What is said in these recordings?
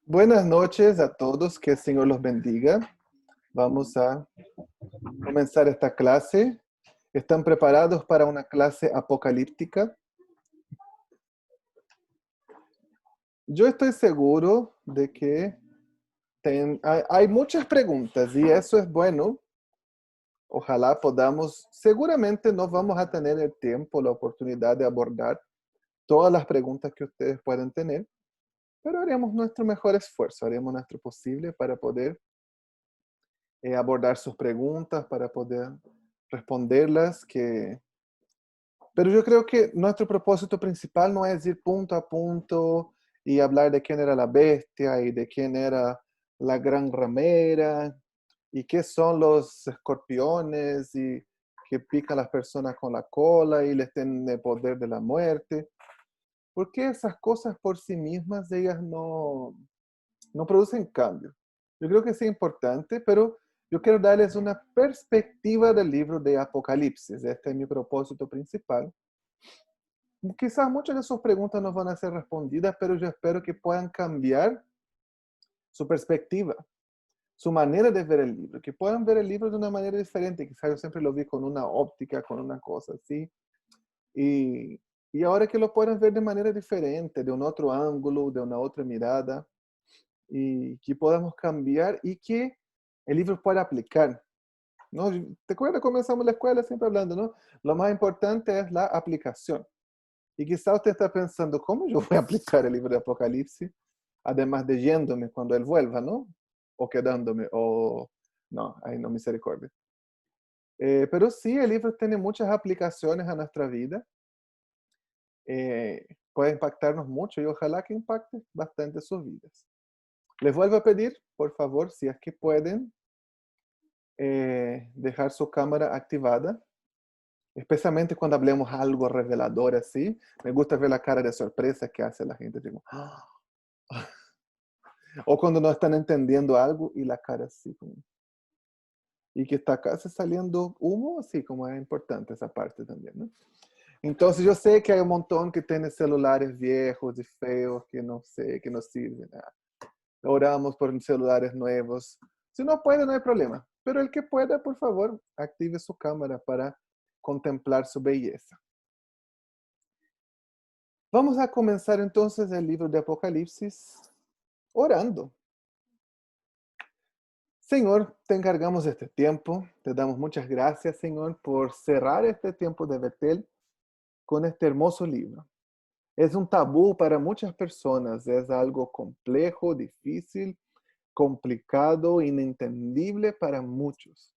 Buenas noches a todos, que el Señor los bendiga. Vamos a comenzar esta clase. ¿Están preparados para una clase apocalíptica? Yo estoy seguro de que hay muchas preguntas y eso es bueno. Ojalá podamos, seguramente no vamos a tener el tiempo, la oportunidad de abordar todas las preguntas que ustedes pueden tener, pero haremos nuestro mejor esfuerzo, haremos nuestro posible para poder abordar sus preguntas, para poder responderlas. Pero yo creo que nuestro propósito principal no es ir punto a punto y hablar de quién era la bestia y de quién era la gran ramera y qué son los escorpiones y que pican a las personas con la cola y les tienen el poder de la muerte. Porque esas cosas por sí mismas, ellas no producen cambio. Yo creo que es importante, pero yo quiero darles una perspectiva del libro de Apocalipsis. Este es mi propósito principal. Quizás muchas de sus preguntas no van a ser respondidas, pero yo espero que puedan cambiar su perspectiva, su manera de ver el libro, que puedan ver el libro de una manera diferente. Quizás yo siempre lo vi con una óptica, con una cosa así, y ahora que lo puedan ver de manera diferente, de un otro ángulo, de una otra mirada, y que podamos cambiar y que el libro pueda aplicar, ¿no? ¿Te acuerdas? Comenzamos la escuela siempre hablando, ¿no? Lo más importante es la aplicación. Y quizá usted está pensando, ¿cómo yo voy a aplicar el libro de Apocalipsis? Además de yéndome cuando él vuelva, ¿no? O quedándome, o no, ahí no, misericordia. Pero sí, el libro tiene muchas aplicaciones a nuestra vida. Puede impactarnos mucho y ojalá que impacte bastante sus vidas. Les vuelvo a pedir, por favor, si es que pueden, dejar su cámara activada, especialmente cuando hablemos algo revelador así. Me gusta ver la cara de sorpresa que hace la gente, digo, ¡ah! O cuando no están entendiendo algo y la cara así, como, y que está casi saliendo humo, así como es importante esa parte también, ¿no? Entonces yo sé que hay un montón que tienen celulares viejos y feos que no sé, que no sirven. Oramos por celulares nuevos. Si no puede, no hay problema. Pero el que pueda, por favor, active su cámara para contemplar su belleza. Vamos a comenzar entonces el libro de Apocalipsis orando. Señor, te encargamos este tiempo. Te damos muchas gracias, Señor, por cerrar este tiempo de Betel con este hermoso libro. Es un tabú para muchas personas, es algo complejo, difícil, complicado, inentendible para muchos.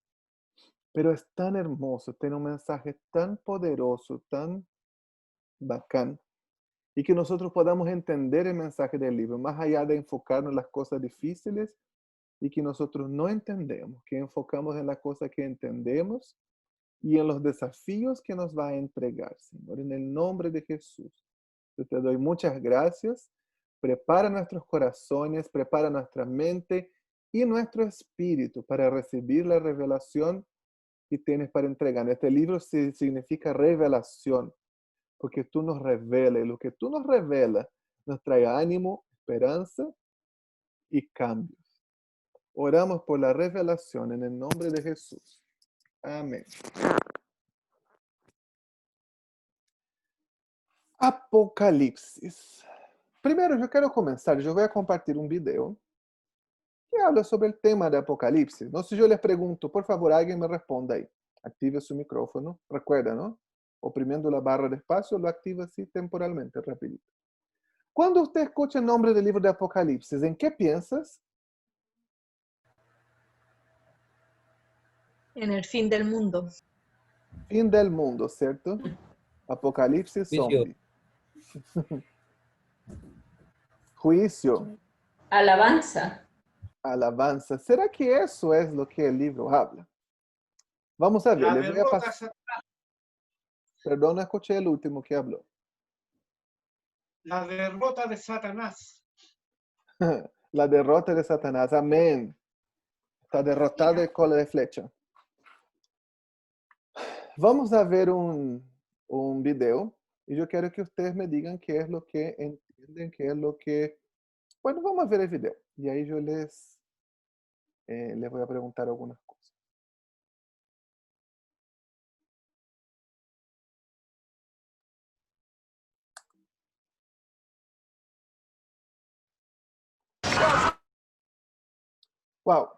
Pero es tan hermoso, tiene un mensaje tan poderoso, tan bacán, y que nosotros podamos entender el mensaje del libro, más allá de enfocarnos en las cosas difíciles y que nosotros no entendemos, que enfocamos en las cosas que entendemos y en los desafíos que nos va a entregar, Señor, en el nombre de Jesús. Yo te doy muchas gracias. Prepara nuestros corazones, prepara nuestra mente y nuestro espíritu para recibir la revelación que tienes para entregar. Este libro significa revelación, porque tú nos revelas, y lo que tú nos revelas nos trae ánimo, esperanza y cambios. Oramos por la revelación en el nombre de Jesús. Amén. Apocalipsis. Primero, yo quiero comenzar. Yo voy a compartir un video que habla sobre el tema de Apocalipsis. No sé si yo les pregunto, por favor, alguien me responda ahí. Active su micrófono. Recuerda, ¿no? Oprimiendo la barra de espacio, lo activa así temporalmente, rapidito. Cuando usted escucha el nombre del libro de Apocalipsis, ¿en qué piensas? En el fin del mundo. Fin del mundo, ¿cierto? Apocalipsis Juicio. zombie. Juicio. Alabanza. Alabanza. ¿Será que eso es lo que el libro habla? Vamos a ver. La Les voy a derrota, pasar. Perdón, no escuché el último que habló. la derrota de Satanás. La derrota de Satanás. Amén. Está derrotado de cola de flecha. Vamos a ver un un video y yo quiero que ustedes me digan qué es lo que entienden, qué es lo que... Bueno, vamos a ver el video y ahí yo les voy a preguntar algunas cosas. Wow,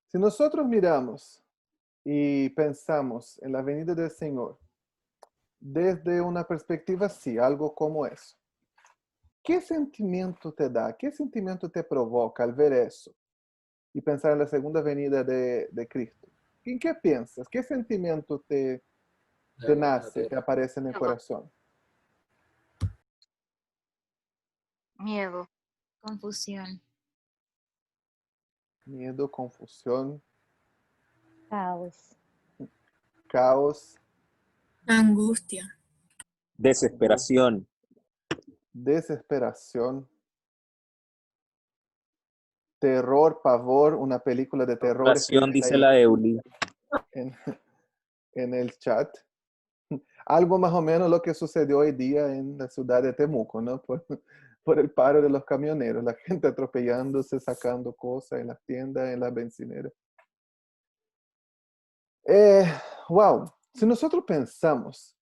si nosotros miramos y pensamos en la venida del Señor desde una perspectiva así, algo como eso, ¿qué sentimiento te da? ¿Qué sentimiento te provoca al ver eso y pensar en la segunda venida de Cristo? ¿En qué piensas? ¿Qué sentimiento te nace, te aparece en el corazón? Miedo, confusión, Miedo, confusión, caos, caos, Angustia. Desesperación. desesperación, terror, pavor, una película de terror Oración, dice ahí la Euli. en, en el chat. Algo más o menos lo que sucedió hoy día en la ciudad de Temuco, ¿no? Por el paro de los camioneros, la gente atropellándose, sacando cosas en las tiendas, en las bencineras. Wow, si nosotros pensamos,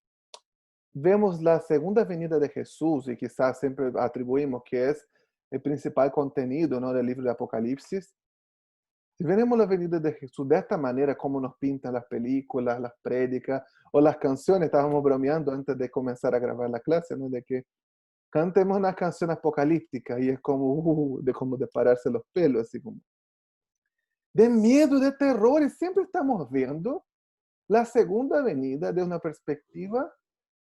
vemos la segunda venida de Jesús y quizás siempre atribuimos que es el principal contenido, ¿no?, del libro de Apocalipsis. Si veremos la venida de Jesús de esta manera, como nos pintan las películas, las prédicas o las canciones, estábamos bromeando antes de comenzar a grabar la clase, ¿no?, de que cantemos una canción apocalíptica y es como, como de pararse los pelos, así como de miedo, de terror, y siempre estamos viendo la segunda venida de una perspectiva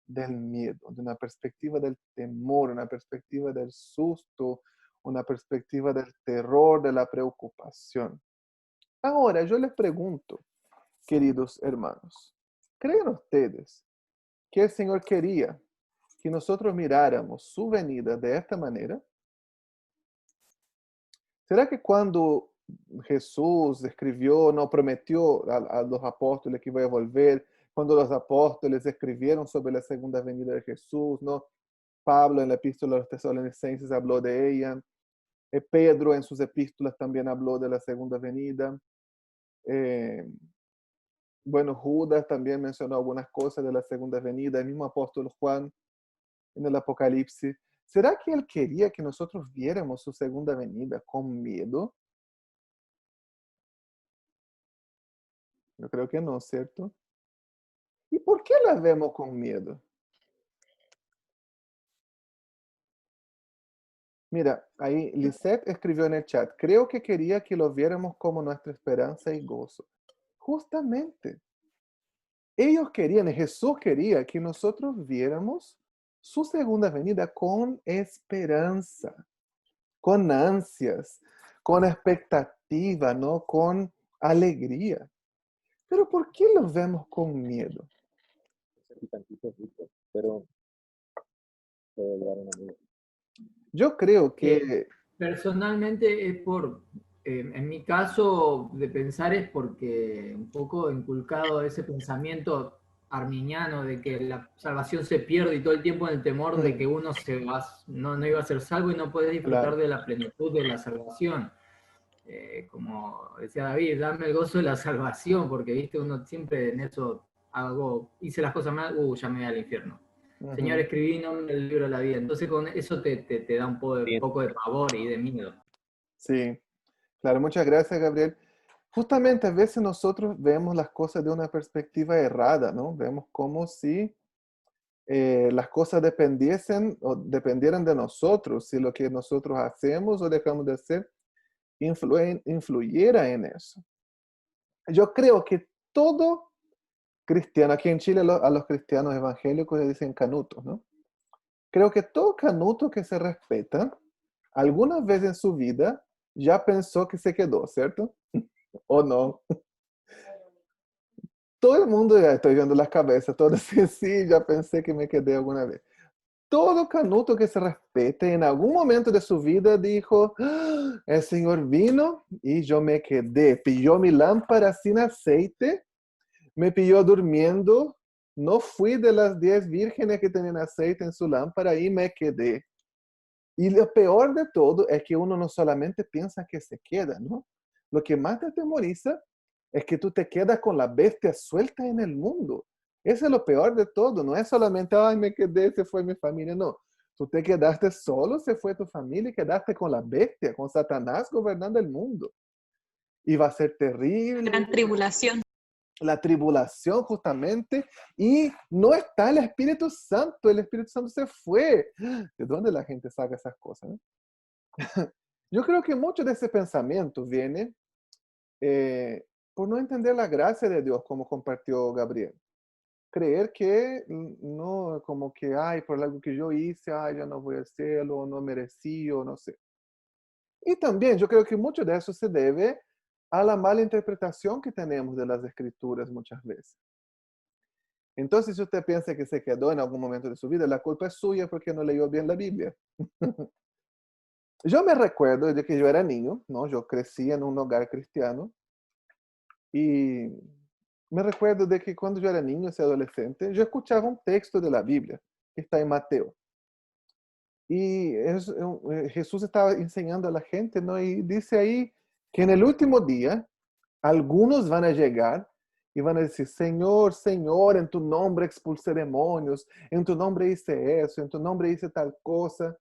del miedo, de una perspectiva del temor, una perspectiva del susto, una perspectiva del terror, de la preocupación. Ahora, yo les pregunto, queridos hermanos, ¿creen ustedes que el Señor quería que nosotros miráramos su venida de esta manera? ¿Será que cuando Jesús escribió, no prometió a los apóstoles que iba a volver, cuando los apóstoles escribieron sobre la segunda venida de Jesús, ¿no? Pablo en la epístola a los tesalonicenses habló de ella, Pedro en sus epístolas también habló de la segunda venida, bueno, Judas también mencionó algunas cosas de la segunda venida, el mismo apóstol Juan en el Apocalipsis. ¿Será que él quería que nosotros viéramos su segunda venida con miedo? Yo creo que no, ¿cierto? ¿Y por qué la vemos con miedo? Mira, ahí Lisette escribió en el chat, creo que quería que lo viéramos como nuestra esperanza y gozo. Justamente, ellos querían, y Jesús quería que nosotros viéramos su segunda venida con esperanza, con ansias, con expectativa, ¿no? Con alegría. Pero ¿por qué lo vemos con miedo? Pero Yo creo que... Personalmente es en mi caso de pensar es porque un poco inculcado ese pensamiento arminiano de que la salvación se pierde y todo el tiempo en el temor de que uno no iba a ser salvo y no puede disfrutar Claro. de la plenitud de la salvación. Como decía David, dame el gozo de la salvación, porque viste, uno siempre en eso hice las cosas mal, ya me voy al infierno. Señor, escribí nombre del libro de la vida. Entonces con eso te da un poco de pavor y de miedo. Sí, claro, muchas gracias, Gabriel. Justamente a veces nosotros vemos las cosas de una perspectiva errada, ¿no? Vemos como si las cosas dependieran de nosotros, si lo que nosotros hacemos o dejamos de hacer influyera en eso. Yo creo que todo cristiano, aquí en Chile a los cristianos evangélicos les dicen canutos, ¿no? Creo que todo canuto que se respeta, alguna vez en su vida, ya pensó que se quedó, ¿cierto? ¿O no? Todo el mundo, ya estoy viendo las cabezas, todo así, sí, ya pensé que me quedé alguna vez. Todo canuto que se respete en algún momento de su vida dijo, "Ah, el Señor vino y yo me quedé, pilló mi lámpara sin aceite, me pilló durmiendo No fui de las 10 vírgenes que tenían aceite en su lámpara y me quedé. Y lo peor de todo es que uno no solamente piensa que se queda, ¿no? Lo que más te atemoriza es que tú te quedas con la bestia suelta en el mundo. Eso es lo peor de todo. No es solamente, ay, me quedé, se fue mi familia. No. Tú te quedaste solo, se fue tu familia y quedaste con la bestia, con Satanás gobernando el mundo. Y va a ser terrible. Gran tribulación. La tribulación justamente, y no está el Espíritu Santo se fue. ¿De dónde la gente saca esas cosas? Yo creo que mucho de ese pensamiento viene por no entender la gracia de Dios, como compartió Gabriel. Creer que no, como que, ay, por algo que yo hice, ay, ya no voy a hacerlo, no merecí, o no sé. Y también yo creo que mucho de eso se debe a la mala interpretación que tenemos de las escrituras muchas veces. Entonces, si usted piensa que se quedó en algún momento de su vida, la culpa es suya porque no leyó bien la Biblia. Yo me recuerdo de que yo era niño, ¿no? Yo crecí en un hogar cristiano y me recuerdo de que cuando yo era niño, ese adolescente, yo escuchaba un texto de la Biblia que está en Mateo. Y Jesús estaba enseñando a la gente, ¿no? Y dice ahí que en el último día, algunos van a llegar y van a decir, Señor, Señor, en tu nombre expulsé demonios, en tu nombre hice eso, en tu nombre hice tal cosa.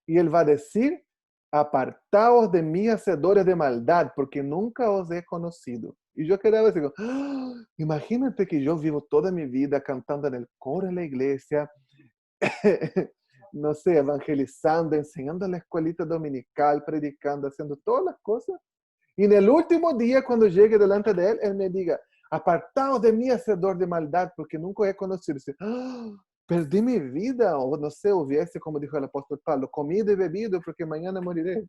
Y Él va a decir, apartaos de mí, hacedores de maldad, porque nunca os he conocido. Y yo quedaba así, ¡ah! Imagínate que yo vivo toda mi vida cantando en el coro de la iglesia, no sé, evangelizando, enseñando en la escuelita dominical, predicando, haciendo todas las cosas. Y en el último día, cuando llegue delante de Él, Él me diga, apartaos de mí, hacedor de maldad, porque nunca he conocido. ¡Ah! Perdí mi vida, o no sé, hubiese, como dijo el apóstol Pablo, comido y bebido, porque mañana moriré.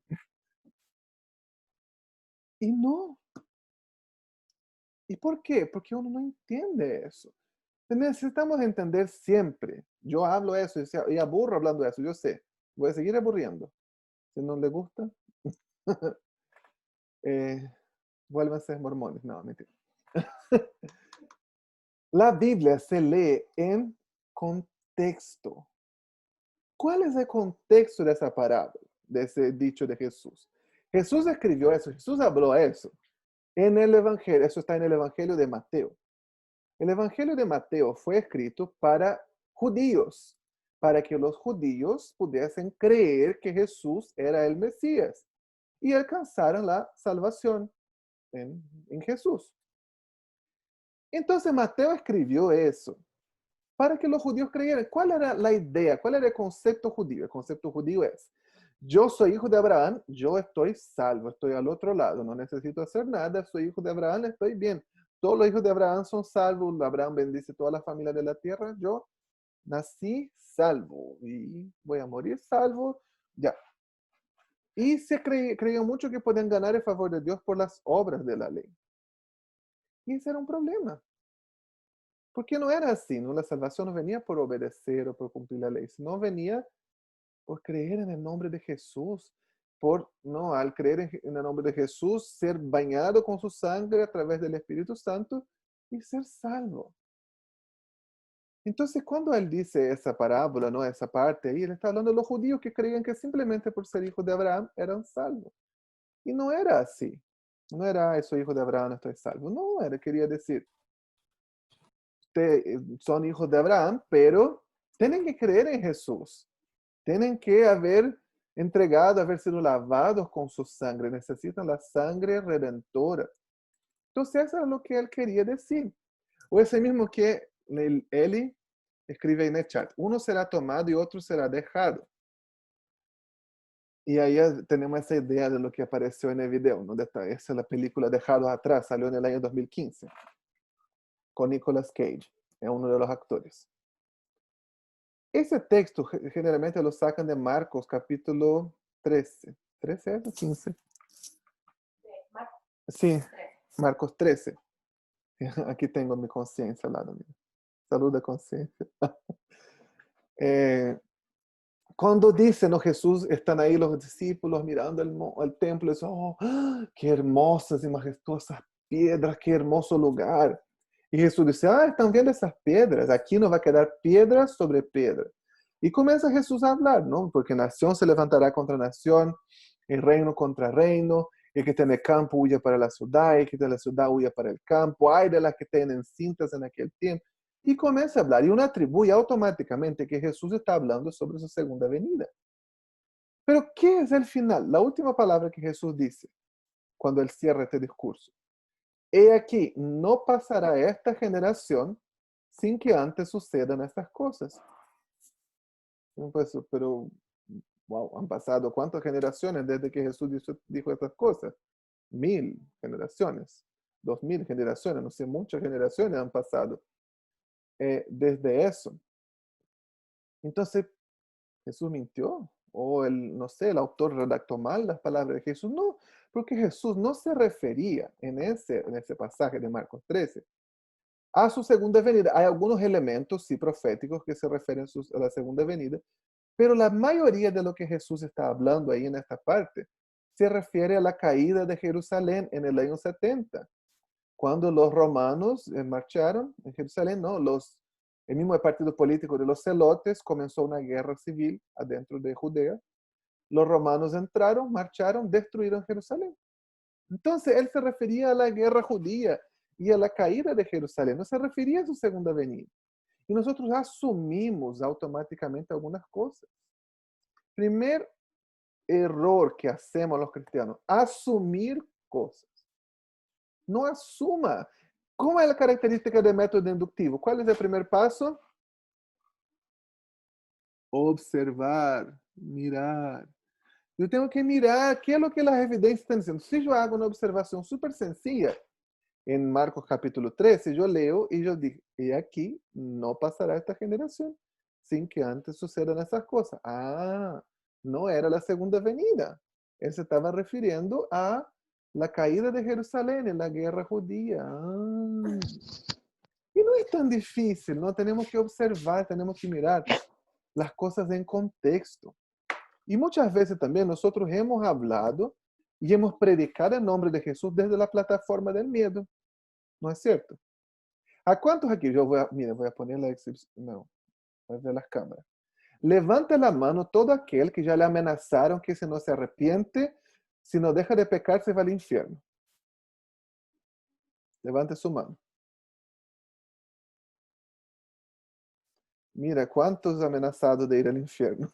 Y no. ¿Y por qué? Porque uno no entiende eso. Necesitamos entender siempre. Yo hablo eso y aburro hablando de eso, yo sé. Voy a seguir aburriendo. Si no le gusta, vuelvan a ser mormones. No, mentira. La Biblia se lee en contexto. ¿Cuál es el contexto de esa parábola, de ese dicho de Jesús? Jesús escribió eso, Jesús habló eso en el Evangelio, eso está en el Evangelio de Mateo. El Evangelio de Mateo fue escrito para judíos, para que los judíos pudiesen creer que Jesús era el Mesías y alcanzaran la salvación en Jesús. Entonces Mateo escribió eso para que los judíos creyeran. ¿Cuál era la idea? ¿Cuál era el concepto judío? El concepto judío es, yo soy hijo de Abraham, yo estoy salvo, estoy al otro lado, no necesito hacer nada, soy hijo de Abraham, estoy bien. Todos los hijos de Abraham son salvos, Abraham bendice toda la familia de la tierra, yo nací salvo y voy a morir salvo, ya. Y se creyó mucho que podían ganar el favor de Dios por las obras de la ley. Y ese era un problema. Porque no era así, ¿no? La salvación no venía por obedecer o por cumplir la ley, sino venía por creer en el nombre de Jesús, al creer en el nombre de Jesús, ser bañado con su sangre a través del Espíritu Santo y ser salvo. Entonces, cuando él dice esa parábola, ¿no? Esa parte ahí, él está hablando de los judíos que creían que simplemente por ser hijos de Abraham eran salvos. Y no era así. No era, soy hijo de Abraham, estoy salvo. No, él quería decir, ustedes son hijos de Abraham, pero tienen que creer en Jesús. Tienen que haber haber sido lavados con su sangre. Necesitan la sangre redentora. Entonces, eso es lo que él quería decir. O ese mismo que Eli escribe en el chat. Uno será tomado y otro será dejado. Y ahí tenemos esa idea de lo que apareció en el video, ¿no? Esa es la película Dejado Atrás, salió en el año 2015, con Nicolas Cage, es uno de los actores. Ese texto generalmente lo sacan de Marcos, capítulo 13. ¿13 o 15? Sí, Marcos 13. Aquí tengo mi conciencia al lado mío. Salud de conciencia. Cuando dicen, ¿no? Jesús, están ahí los discípulos mirando el templo y dicen, oh, qué hermosas y majestuosas piedras, qué hermoso lugar. Y Jesús dice, están viendo esas piedras, aquí no va a quedar piedra sobre piedra. Y comienza Jesús a hablar, ¿no? Porque nación se levantará contra nación, el reino contra reino, el que tiene campo huye para la ciudad, el que tiene la ciudad huye para el campo, hay de las que tienen cintas en aquel tiempo. Y comienza a hablar, y uno atribuye automáticamente que Jesús está hablando sobre su segunda venida. Pero, ¿qué es el final? La última palabra que Jesús dice cuando él cierra este discurso. He aquí, no pasará esta generación sin que antes sucedan estas cosas. Pues, pero, wow, han pasado ¿cuántas generaciones desde que Jesús dijo estas cosas? 1000 generaciones, 2000 generaciones, no sé, muchas generaciones han pasado desde eso. Entonces, ¿Jesús mintió? O no sé, el autor redactó mal las palabras de Jesús. No, porque Jesús no se refería en ese pasaje de Marcos 13 a su segunda venida. Hay algunos elementos, sí, proféticos que se refieren a la segunda venida, pero la mayoría de lo que Jesús está hablando ahí en esta parte se refiere a la caída de Jerusalén en el año 70. Cuando los romanos marcharon en Jerusalén, ¿no? El mismo partido político de los celotes comenzó una guerra civil adentro de Judea. Los romanos entraron, marcharon, destruyeron Jerusalén. Entonces, él se refería a la guerra judía y a la caída de Jerusalén. No se refería a su segunda venida. Y nosotros asumimos automáticamente algunas cosas. Primer error que hacemos los cristianos, asumir cosas. No asuma. ¿Cómo es la característica del método inductivo? ¿Cuál es el primer paso? Observar, mirar. Yo tengo que mirar qué es lo que las evidencias están diciendo. Si yo hago una observación súper sencilla, en Marcos capítulo 13, yo leo y yo digo, y aquí no pasará esta generación sin que antes sucedan esas cosas. No era la segunda venida. Él se estaba refiriendo a la caída de Jerusalén en la guerra judía. Y no es tan difícil, ¿no? Tenemos que observar, tenemos que mirar las cosas en contexto. Y muchas veces también nosotros hemos hablado y hemos predicado en nombre de Jesús desde la plataforma del miedo. ¿No es cierto? ¿A cuántos aquí? Voy a poner la exhibición. No, voy a ver las cámaras. Levanta la mano todo aquel que ya le amenazaron que si no se arrepiente, si no deja de pecar, se va al infierno. Levante su mano. Mira, ¿cuántos amenazados de ir al infierno?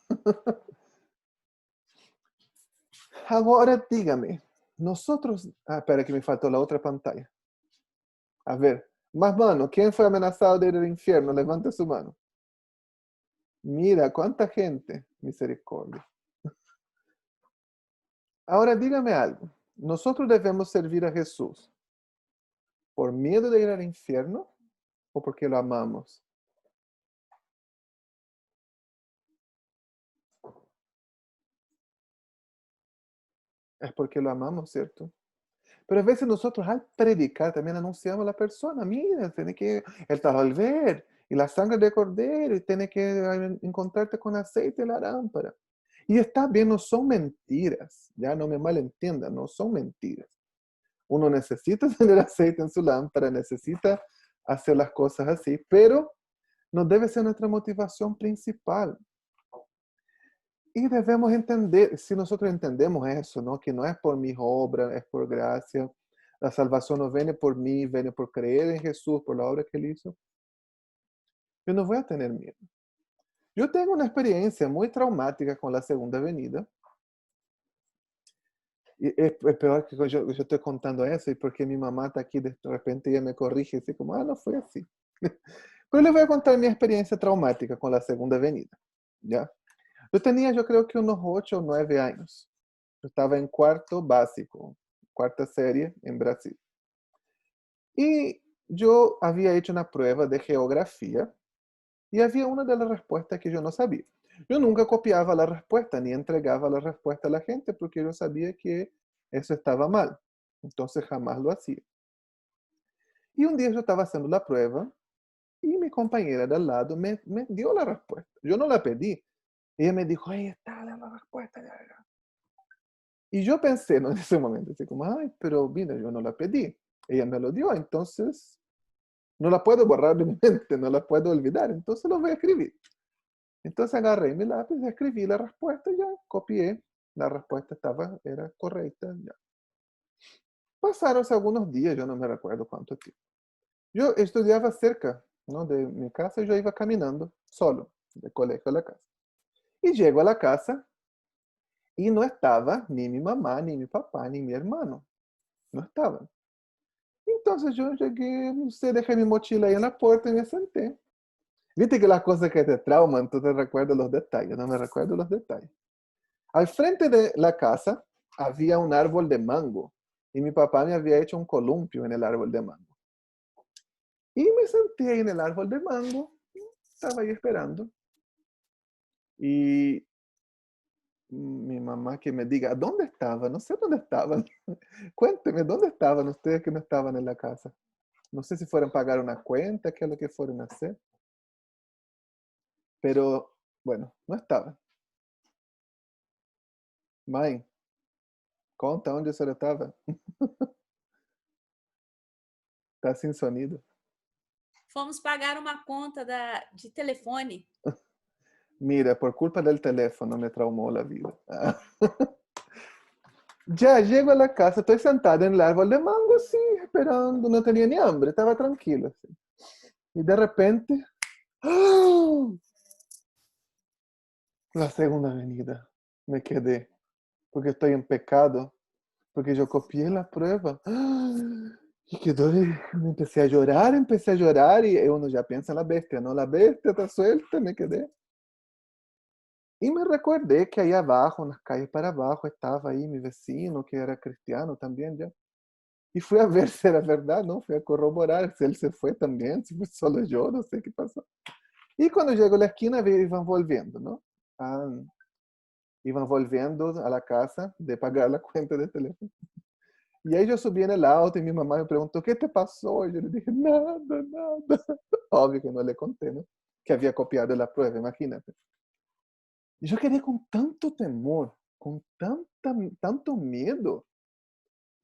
Ahora dígame, nosotros... espera que me faltó la otra pantalla. A ver, más mano, ¿quién fue amenazado de ir al infierno? Levante su mano. Mira, cuánta gente. Misericordia. Ahora dígame algo. ¿Nosotros debemos servir a Jesús por miedo de ir al infierno o porque lo amamos? Es porque lo amamos, ¿cierto? Pero a veces nosotros al predicar también anunciamos a la persona, mira, tiene que, él está al ver, y la sangre de cordero, y tiene que encontrarte con aceite en la lámpara. Y está bien, no son mentiras, ya no me malentiendan, no son mentiras. Uno necesita tener aceite en su lámpara, necesita hacer las cosas así, pero no debe ser nuestra motivación principal. Y debemos entender, si nosotros entendemos eso, ¿no? Que no es por mi obra, es por gracia. La salvación no viene por mí, viene por creer en Jesús, por la obra que Él hizo. Yo no voy a tener miedo. Yo tengo una experiencia muy traumática con la segunda venida. Y es peor que yo estoy contando eso y porque mi mamá está aquí, de repente ella me corrige y dice como, no fue así. Pero les voy a contar mi experiencia traumática con la segunda venida, ¿ya? Yo tenía, yo creo que unos 8 o 9 años. Yo estaba en cuarto básico, cuarta serie en Brasil. Y yo había hecho una prueba de geografía y había una de las respuestas que yo no sabía. Yo nunca copiaba la respuesta ni entregaba la respuesta a la gente porque yo sabía que eso estaba mal. Entonces jamás lo hacía. Y un día yo estaba haciendo la prueba y mi compañera de al lado me dio la respuesta. Yo no la pedí. Ella me dijo, ahí está la respuesta. Y yo pensé, ¿no? En ese momento, así como, pero mira, yo no la pedí. Ella me lo dio, entonces No la puedo borrar de mi mente, no la puedo olvidar, entonces lo voy a escribir. Entonces agarré mi lápiz, escribí la respuesta, ya copié, la respuesta era correcta, ya. Pasaron algunos días, yo no me recuerdo cuánto tiempo. Yo estudiaba cerca, ¿no?, de mi casa y yo iba caminando solo, del colegio a la casa. Y llego a la casa y no estaba ni mi mamá, ni mi papá, ni mi hermano. No estaban. Entonces yo llegué, no sé, dejé mi mochila ahí en la puerta y me senté. Viste que las cosas que te trauman, tú te recuerdas los detalles, no me recuerdo los detalles. Al frente de la casa había un árbol de mango y mi papá me había hecho un columpio en el árbol de mango. Y me senté ahí en el árbol de mango, estaba ahí esperando. Y mi mamá que me diga, ¿dónde estaban? No sé dónde estaban. Cuénteme, ¿dónde estaban ustedes que no estaban en la casa? No sé si fueron a pagar una cuenta, qué es lo que fueron a hacer. Pero, bueno, no estaban. Mãe, conta onde a senhora estava. Tá sem sonido. Fomos pagar uma conta de telefone. Mira, por culpa del teléfono me traumó la vida. Ya llego a la casa, estoy sentada en el árbol de mango, así, esperando, no tenía ni hambre, estaba tranquilo. Así. Y de repente, ¡oh! La segunda avenida. Me quedé, porque estoy en pecado, porque yo copié la prueba. Y quedó, me empecé a llorar, y uno ya piensa en la bestia, ¿no? La bestia está suelta, me quedé. Y me recordé que ahí abajo, en las calles para abajo, estaba ahí mi vecino, que era cristiano también ya. Y fui a ver si era verdad, ¿no? Fui a corroborar si él se fue también, si fue solo yo, no sé qué pasó. Y cuando llego a la esquina, iban volviendo, ¿no? Iban volviendo a la casa de pagar la cuenta de teléfono. Y ahí yo subí en el auto y mi mamá me preguntó, ¿qué te pasó? Y yo le dije, nada, nada. Obvio que no le conté, ¿no? Que había copiado la prueba, imagínate. Y yo quedé con tanto temor, con tanto miedo.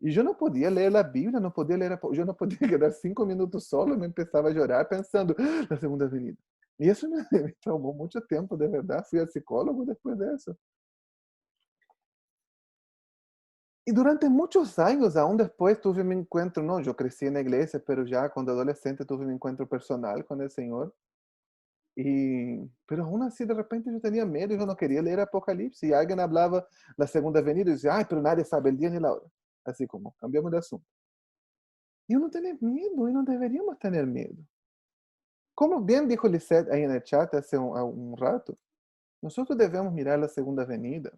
Y yo no podía leer la Biblia, no podía leer, yo no podía quedar 5 minutos solo, me empezaba a llorar pensando, la segunda avenida. Y eso me traumó mucho tiempo, de verdad. Fui al psicólogo después de eso. Y durante muchos años, aún después, tuve mi encuentro, no, yo crecí en la iglesia, pero ya cuando adolescente tuve mi encuentro personal con el Señor. Pero aún así, de repente yo tenía miedo y yo no quería leer Apocalipsis. Y alguien hablaba la segunda venida y decía, ay, pero nadie sabe el día ni la hora. Así como, cambiamos de asunto. Y uno tiene miedo y no deberíamos tener miedo. Como bien dijo Lisette ahí en el chat hace un rato, nosotros debemos mirar la segunda venida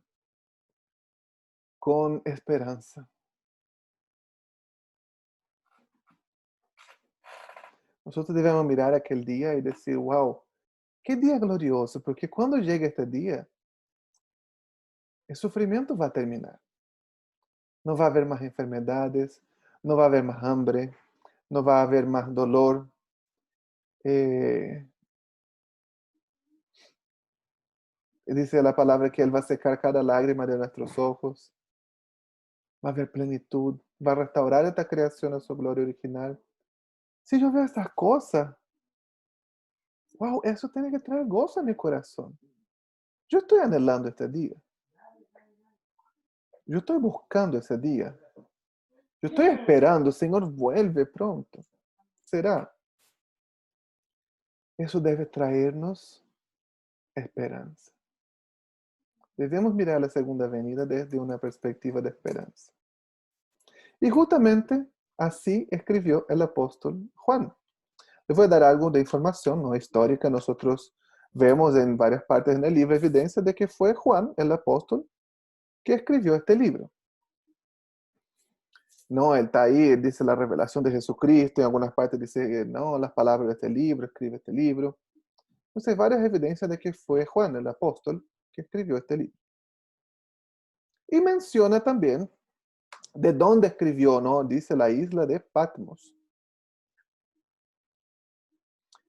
con esperanza. Nosotros debemos mirar aquel día y decir, wow, qué día glorioso, porque cuando llegue este día, el sufrimiento va a terminar. No va a haber más enfermedades, no va a haber más hambre, no va a haber más dolor. Dice la palabra que Él va a secar cada lágrima de nuestros ojos. Va a haber plenitud, va a restaurar esta creación a su gloria original. Si yo veo estas cosas, wow, eso tiene que traer gozo a mi corazón. Yo estoy anhelando este día. Yo estoy buscando ese día. Yo estoy esperando, Señor, vuelve pronto. ¿Será? Eso debe traernos esperanza. Debemos mirar la segunda venida desde una perspectiva de esperanza. Y justamente así escribió el apóstol Juan. Les voy a dar algo de información no histórica. Nosotros vemos en varias partes en el libro evidencia de que fue Juan, el apóstol, que escribió este libro. No, él está ahí, él dice la revelación de Jesucristo, en algunas partes dice, no, las palabras de este libro, escribe este libro. Entonces hay varias evidencias de que fue Juan, el apóstol, que escribió este libro. Y menciona también de dónde escribió, ¿no? Dice la isla de Patmos.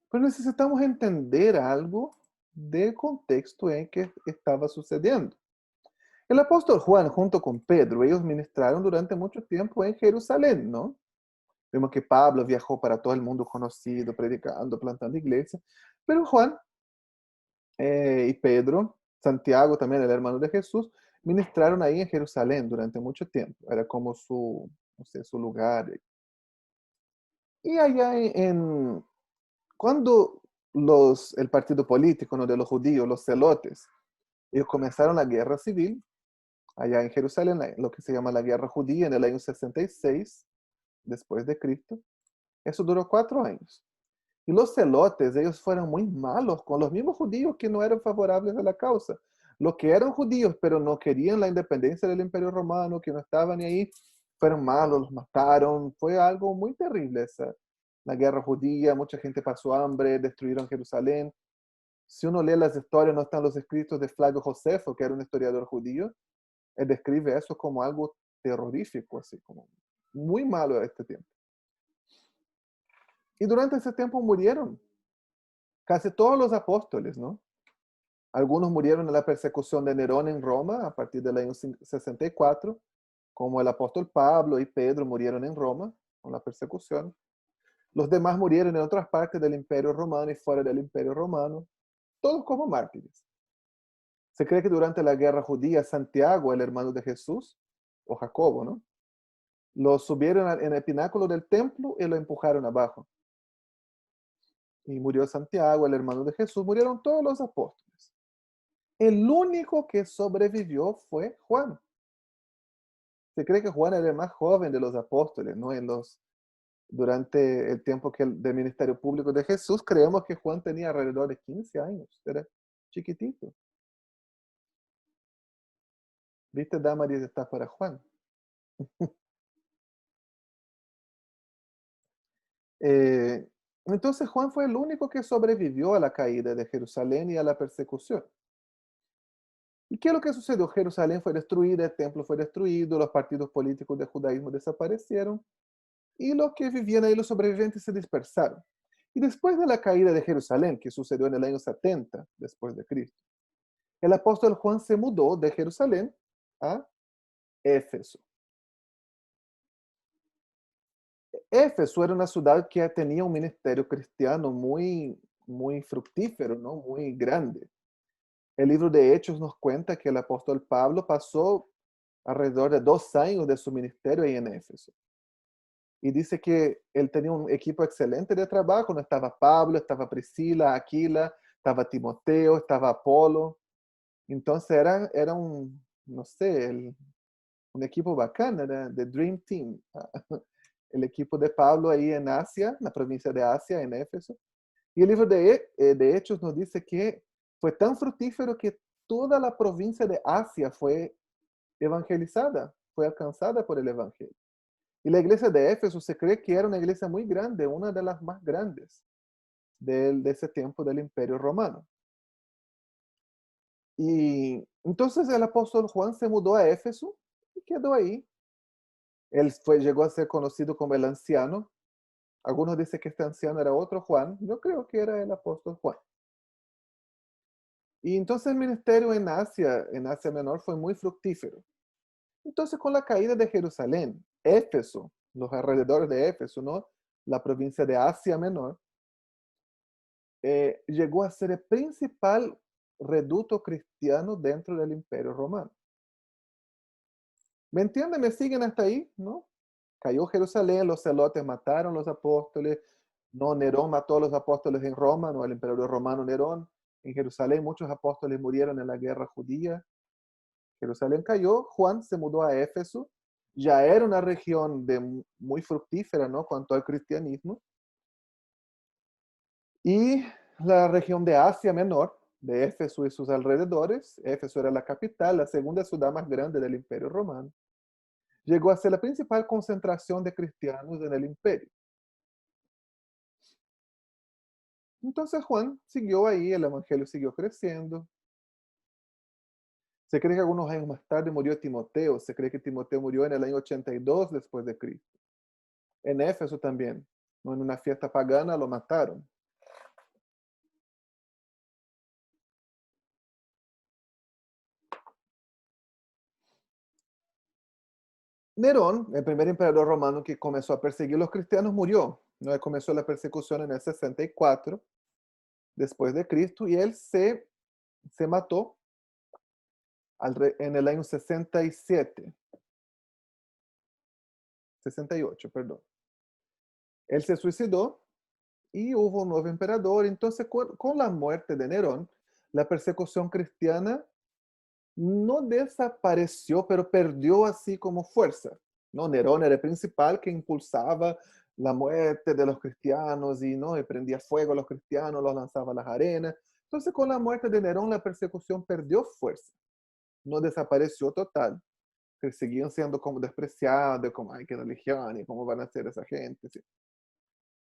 Pero necesitamos entender algo del contexto en que estaba sucediendo. El apóstol Juan, junto con Pedro, ellos ministraron durante mucho tiempo en Jerusalén, ¿no? Vemos que Pablo viajó para todo el mundo conocido, predicando, plantando iglesias. Pero Juan y Pedro, Santiago también, el hermano de Jesús, ministraron ahí en Jerusalén durante mucho tiempo. Era como su, no sé, su lugar. Y allá cuando el partido político, ¿no?, de los judíos, los celotes, ellos comenzaron la guerra civil, allá en Jerusalén, lo que se llama la guerra judía, en el año 66 después de Cristo. Eso duró 4 años. Y los celotes, ellos fueron muy malos con los mismos judíos que no eran favorables a la causa. Los que eran judíos, pero no querían la independencia del Imperio Romano, que no estaban ahí, fueron malos, los mataron. Fue algo muy terrible la guerra judía. Mucha gente pasó hambre, destruyeron Jerusalén. Si uno lee las historias, no están los escritos de Flavio Josefo, que era un historiador judío. Él describe eso como algo terrorífico, así como muy malo a este tiempo. Y durante ese tiempo murieron casi todos los apóstoles, ¿no? Algunos murieron en la persecución de Nerón en Roma a partir del año 64, como el apóstol Pablo y Pedro murieron en Roma con la persecución. Los demás murieron en otras partes del Imperio Romano y fuera del Imperio Romano, todos como mártires. Se cree que durante la guerra judía, Santiago, el hermano de Jesús, o Jacobo, ¿no?, lo subieron en el pináculo del templo y lo empujaron abajo. Y murió Santiago, el hermano de Jesús, murieron todos los apóstoles. El único que sobrevivió fue Juan. Se cree que Juan era el más joven de los apóstoles, ¿no? Durante el tiempo del ministerio público de Jesús, creemos que Juan tenía alrededor de 15 años, era chiquitito. ¿Viste? Damaris está para Juan. Entonces Juan fue el único que sobrevivió a la caída de Jerusalén y a la persecución. ¿Y qué es lo que sucedió? Jerusalén fue destruida, el templo fue destruido, los partidos políticos del judaísmo desaparecieron y los que vivían ahí, los sobrevivientes, se dispersaron. Y después de la caída de Jerusalén, que sucedió en el año 70 después de Cristo, el apóstol Juan se mudó de Jerusalén a Éfeso. Éfeso era una ciudad que tenía un ministerio cristiano muy, muy fructífero, ¿no?, muy grande. El libro de Hechos nos cuenta que el apóstol Pablo pasó alrededor de 2 años de su ministerio ahí en Éfeso. Y dice que él tenía un equipo excelente de trabajo. No estaba Pablo, estaba Priscila, Aquila, estaba Timoteo, estaba Apolo. Entonces era un, no sé, un equipo bacán, era The Dream Team. El equipo de Pablo ahí en Asia, la provincia de Asia, en Éfeso. Y el libro de Hechos nos dice que fue tan fructífero que toda la provincia de Asia fue evangelizada, fue alcanzada por el evangelio. Y la iglesia de Éfeso se cree que era una iglesia muy grande, una de las más grandes de ese tiempo del Imperio Romano. Y entonces el apóstol Juan se mudó a Éfeso y quedó ahí. Él llegó a ser conocido como el anciano. Algunos dicen que este anciano era otro Juan. Yo creo que era el apóstol Juan. Y entonces el ministerio en Asia Menor, fue muy fructífero. Entonces, con la caída de Jerusalén, Éfeso, los alrededores de Éfeso, ¿no?, la provincia de Asia Menor, llegó a ser el principal reducto cristiano dentro del Imperio Romano. ¿Me entienden? ¿Me siguen hasta ahí? ¿No? Cayó Jerusalén, los celotes mataron a los apóstoles, no, Nerón mató a los apóstoles en Roma, no, el emperador romano Nerón. En Jerusalén muchos apóstoles murieron en la guerra judía. Jerusalén cayó, Juan se mudó a Éfeso, ya era una región muy fructífera, ¿no?, cuanto al cristianismo. Y la región de Asia Menor, de Éfeso y sus alrededores, Éfeso era la capital, la segunda ciudad más grande del Imperio Romano, llegó a ser la principal concentración de cristianos en el imperio. Entonces Juan siguió ahí, el evangelio siguió creciendo. Se cree que algunos años más tarde murió Timoteo. Se cree que Timoteo murió en el año 82 después de Cristo. En Éfeso también, ¿no?, en una fiesta pagana lo mataron. Nerón, el primer emperador romano que comenzó a perseguir a los cristianos, murió. ¿No? Comenzó la persecución en el 64 después de Cristo y él se mató en el año 67. 68, perdón. Él se suicidó y hubo un nuevo emperador. Entonces, con la muerte de Nerón, la persecución cristiana no desapareció, pero perdió así como fuerza. ¿No? Nerón era el principal que impulsaba la muerte de los cristianos y, ¿no? y prendía fuego a los cristianos, los lanzaba a las arenas. Entonces, con la muerte de Nerón, la persecución perdió fuerza. No desapareció total, que seguían siendo como despreciados, como, ay, qué religión, y cómo van a ser esa gente. ¿Sí?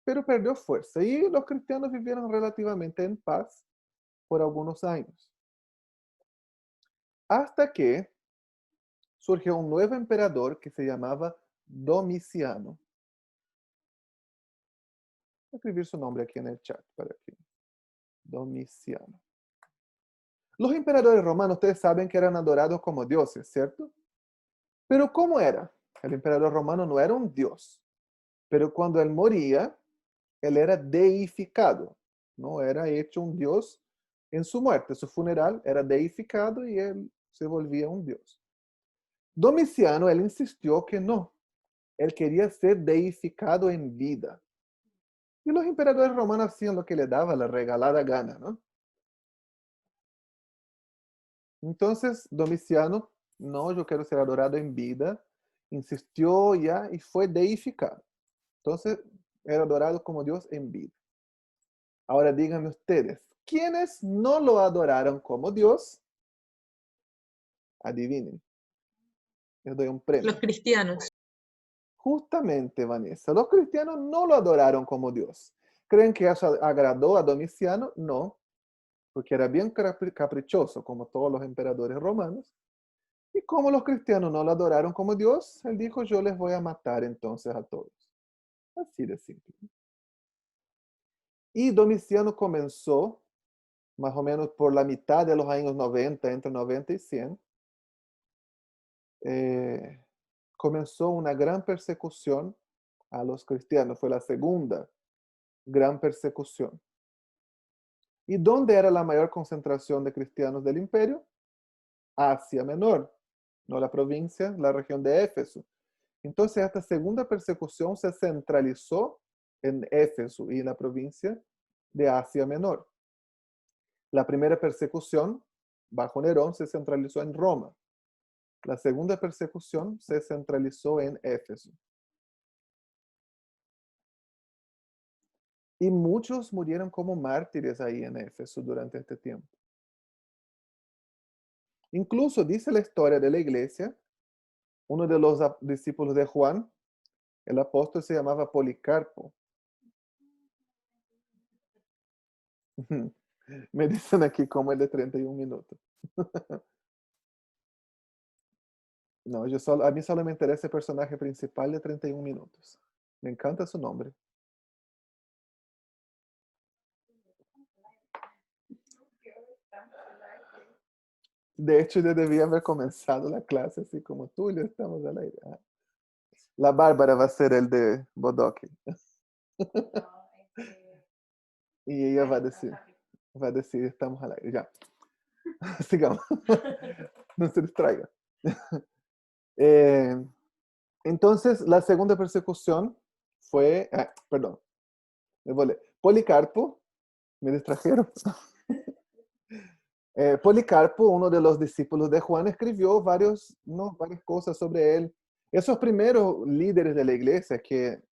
Pero perdió fuerza y los cristianos vivieron relativamente en paz por algunos años. Hasta que surgió un nuevo emperador que se llamaba Domiciano. Voy a escribir su nombre aquí en el chat para que. Domiciano. Los emperadores romanos, ustedes saben que eran adorados como dioses, ¿cierto? Pero ¿cómo era? El emperador romano no era un dios, pero cuando él moría, él era deificado, ¿no? Era hecho un dios en su muerte, su funeral era deificado y él se volvía un dios. Domiciano, él insistió que no, él quería ser deificado en vida. Y los emperadores romanos hacían lo que le daba la regalada gana, ¿no? Entonces, Domiciano, no, yo quiero ser adorado en vida, insistió ya y fue deificado. Entonces, era adorado como Dios en vida. Ahora díganme ustedes, ¿quiénes no lo adoraron como Dios? Adivinen. Les doy un premio. Los cristianos. Justamente, Vanessa, los cristianos no lo adoraron como Dios. ¿Creen que eso agradó a Domiciano? No, porque era bien caprichoso, como todos los emperadores romanos. Y como los cristianos no lo adoraron como Dios, él dijo, yo les voy a matar entonces a todos. Así de simple. Y Domiciano comenzó, más o menos por la mitad de los años 90, entre 90 y 100, comenzó una gran persecución a los cristianos. Fue la segunda gran persecución. ¿Y dónde era la mayor concentración de cristianos del imperio? Asia Menor, no la provincia, la región de Éfeso. Entonces esta segunda persecución se centralizó en Éfeso y en la provincia de Asia Menor. La primera persecución, bajo Nerón, se centralizó en Roma. La segunda persecución se centralizó en Éfeso. Y muchos murieron como mártires ahí en Éfeso durante este tiempo. Incluso dice la historia de la iglesia, uno de los discípulos de Juan, el apóstol se llamaba Policarpo. Me dicen aquí como el de 31 minutos. No, a mí solo me interesa el personaje principal de 31 minutos. Me encanta su nombre. De hecho, yo debía haber comenzado la clase así como tú y yo estamos al aire. La Bárbara va a ser el de Bodoque. Y ella va a decir, estamos al aire. Ya. Sigamos. No se distraiga. Entonces, la segunda persecución fue, perdón, me volé. Policarpo, me distrajeron. Policarpo, uno de los discípulos de Juan, escribió varias cosas sobre él. Esos primeros líderes de la iglesia que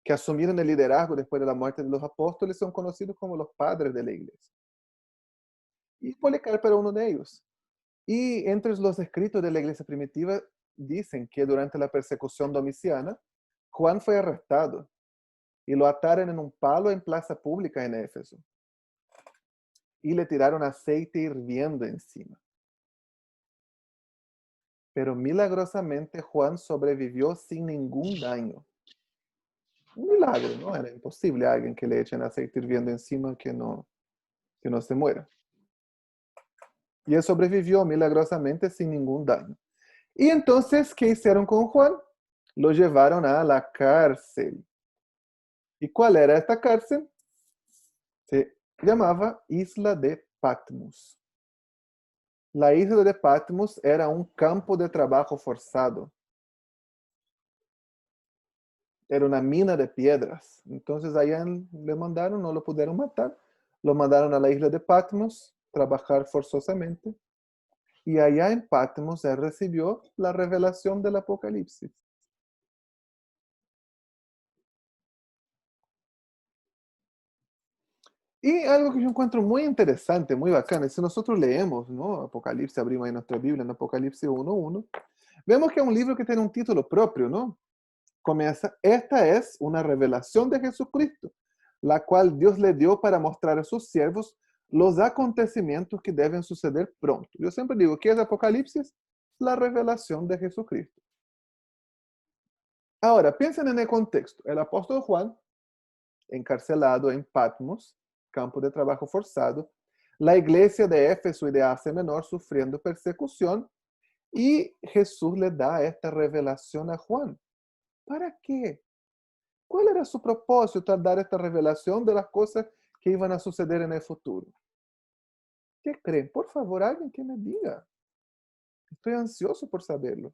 asumieron el liderazgo después de la muerte de los apóstoles son conocidos como los padres de la iglesia. Y Policarpo era uno de ellos. Y entre los escritos de la iglesia primitiva dicen que durante la persecución domiciana, Juan fue arrestado y lo ataron en un palo en plaza pública en Éfeso. Y le tiraron aceite hirviendo encima. Pero milagrosamente Juan sobrevivió sin ningún daño. Un milagro, ¿no? Era imposible a alguien que le echen aceite hirviendo encima que no se muera. Y él sobrevivió milagrosamente sin ningún daño. Y entonces, ¿qué hicieron con Juan? Lo llevaron a la cárcel. ¿Y cuál era esta cárcel? Se llamaba Isla de Patmos. La isla de Patmos era un campo de trabajo forzado. Era una mina de piedras. Entonces allá le mandaron, no lo pudieron matar. Lo mandaron a la isla de Patmos, trabajar forzosamente. Y allá en Patmos él recibió la revelación del Apocalipsis. Y algo que yo encuentro muy interesante, muy bacán, es si nosotros leemos, ¿no? Apocalipsis, abrimos ahí nuestra Biblia en Apocalipsis 1:1, vemos que es un libro que tiene un título propio, ¿no? Comienza, esta es una revelación de Jesucristo, la cual Dios le dio para mostrar a sus siervos los acontecimientos que deben suceder pronto. Yo siempre digo, ¿qué es Apocalipsis? La revelación de Jesucristo. Ahora, piensen en el contexto. El apóstol Juan, encarcelado en Patmos, campo de trabajo forzado, la iglesia de Éfeso y de Asia Menor sufriendo persecución, y Jesús le da esta revelación a Juan. ¿Para qué? ¿Cuál era su propósito al dar esta revelación de las cosas que iban a suceder en el futuro? ¿Qué creen? Por favor, alguien que me diga. Estoy ansioso por saberlo.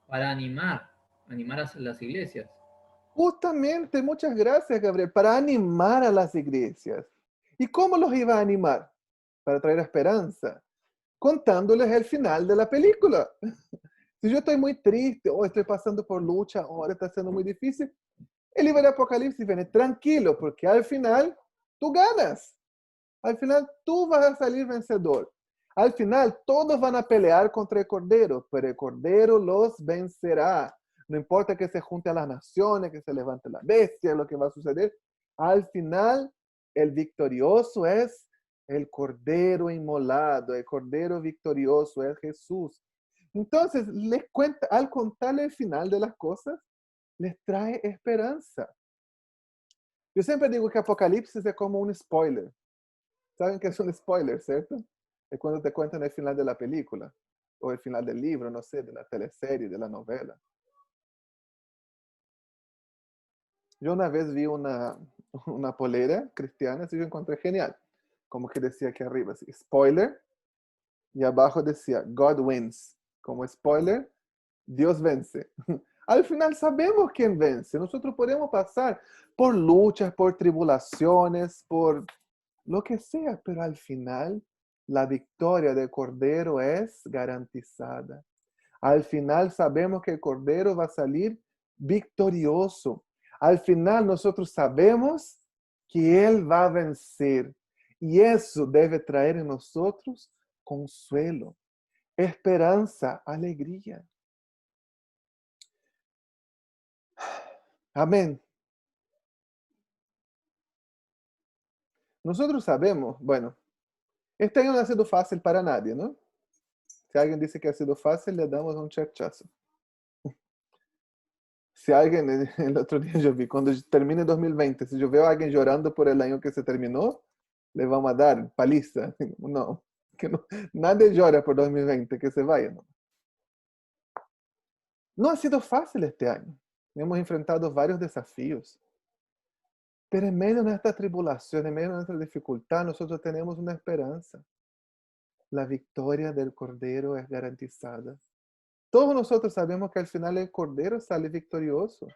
Para animar a las iglesias. Justamente, muchas gracias, Gabriel, para animar a las iglesias. ¿Y cómo los iba a animar? Para traer esperanza, contándoles el final de la película. Si yo estoy muy triste, o estoy pasando por lucha, ahora está siendo muy difícil, el libro de Apocalipsis viene tranquilo, porque al final tú ganas. Al final tú vas a salir vencedor. Al final todos van a pelear contra el Cordero, pero el Cordero los vencerá. No importa que se junte a las naciones, que se levante la bestia, lo que va a suceder. Al final, el victorioso es el Cordero inmolado, el Cordero victorioso es Jesús. Entonces, les cuenta, al contarle el final de las cosas, les trae esperanza. Yo siempre digo que Apocalipsis es como un spoiler. ¿Saben qué es un spoiler, cierto? Es cuando te cuentan el final de la película, o el final del libro, no sé, de la teleserie, de la novela. Yo una vez vi una polera cristiana, así que encontré genial. Como que decía aquí arriba, así, spoiler, y abajo decía, God wins. Como spoiler, Dios vence. Al final sabemos quién vence. Nosotros podemos pasar por luchas, por tribulaciones, por lo que sea, pero al final la victoria del Cordero es garantizada. Al final sabemos que el Cordero va a salir victorioso. Al final nosotros sabemos que Él va a vencer. Y eso debe traer en nosotros consuelo, esperanza, alegría. Amén. Nosotros sabemos, bueno, este año no ha sido fácil para nadie, ¿no? Si alguien dice que ha sido fácil, le damos un chachazo. Si alguien, el otro día yo vi, cuando termine 2020, si yo veo a alguien llorando por el año que se terminó, le vamos a dar paliza. No, que no, nadie llora por 2020, que se vaya. No ha sido fácil este año. Hemos enfrentado varios desafíos. Pero en medio de esta tribulación, en medio de nuestra dificultad, nosotros tenemos una esperanza. La victoria del Cordero es garantizada. Todos nosotros sabemos que al final el Cordero sale victorioso.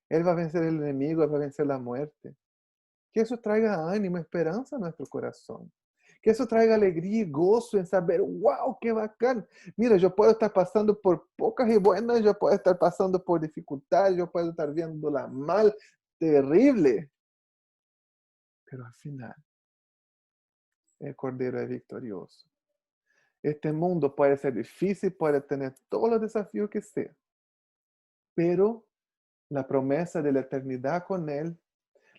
Él va a vencer el enemigo, Él va a vencer la muerte. Que eso traiga ánimo, esperanza a nuestro corazón. Que eso traiga alegría y gozo en saber, wow, qué bacán. Mira, yo puedo estar pasando por pocas y buenas, yo puedo estar pasando por dificultades, yo puedo estar viéndola mal, terrible. Pero al final, el Cordero es victorioso. Este mundo puede ser difícil, puede tener todos los desafíos que sea, pero la promesa de la eternidad con Él,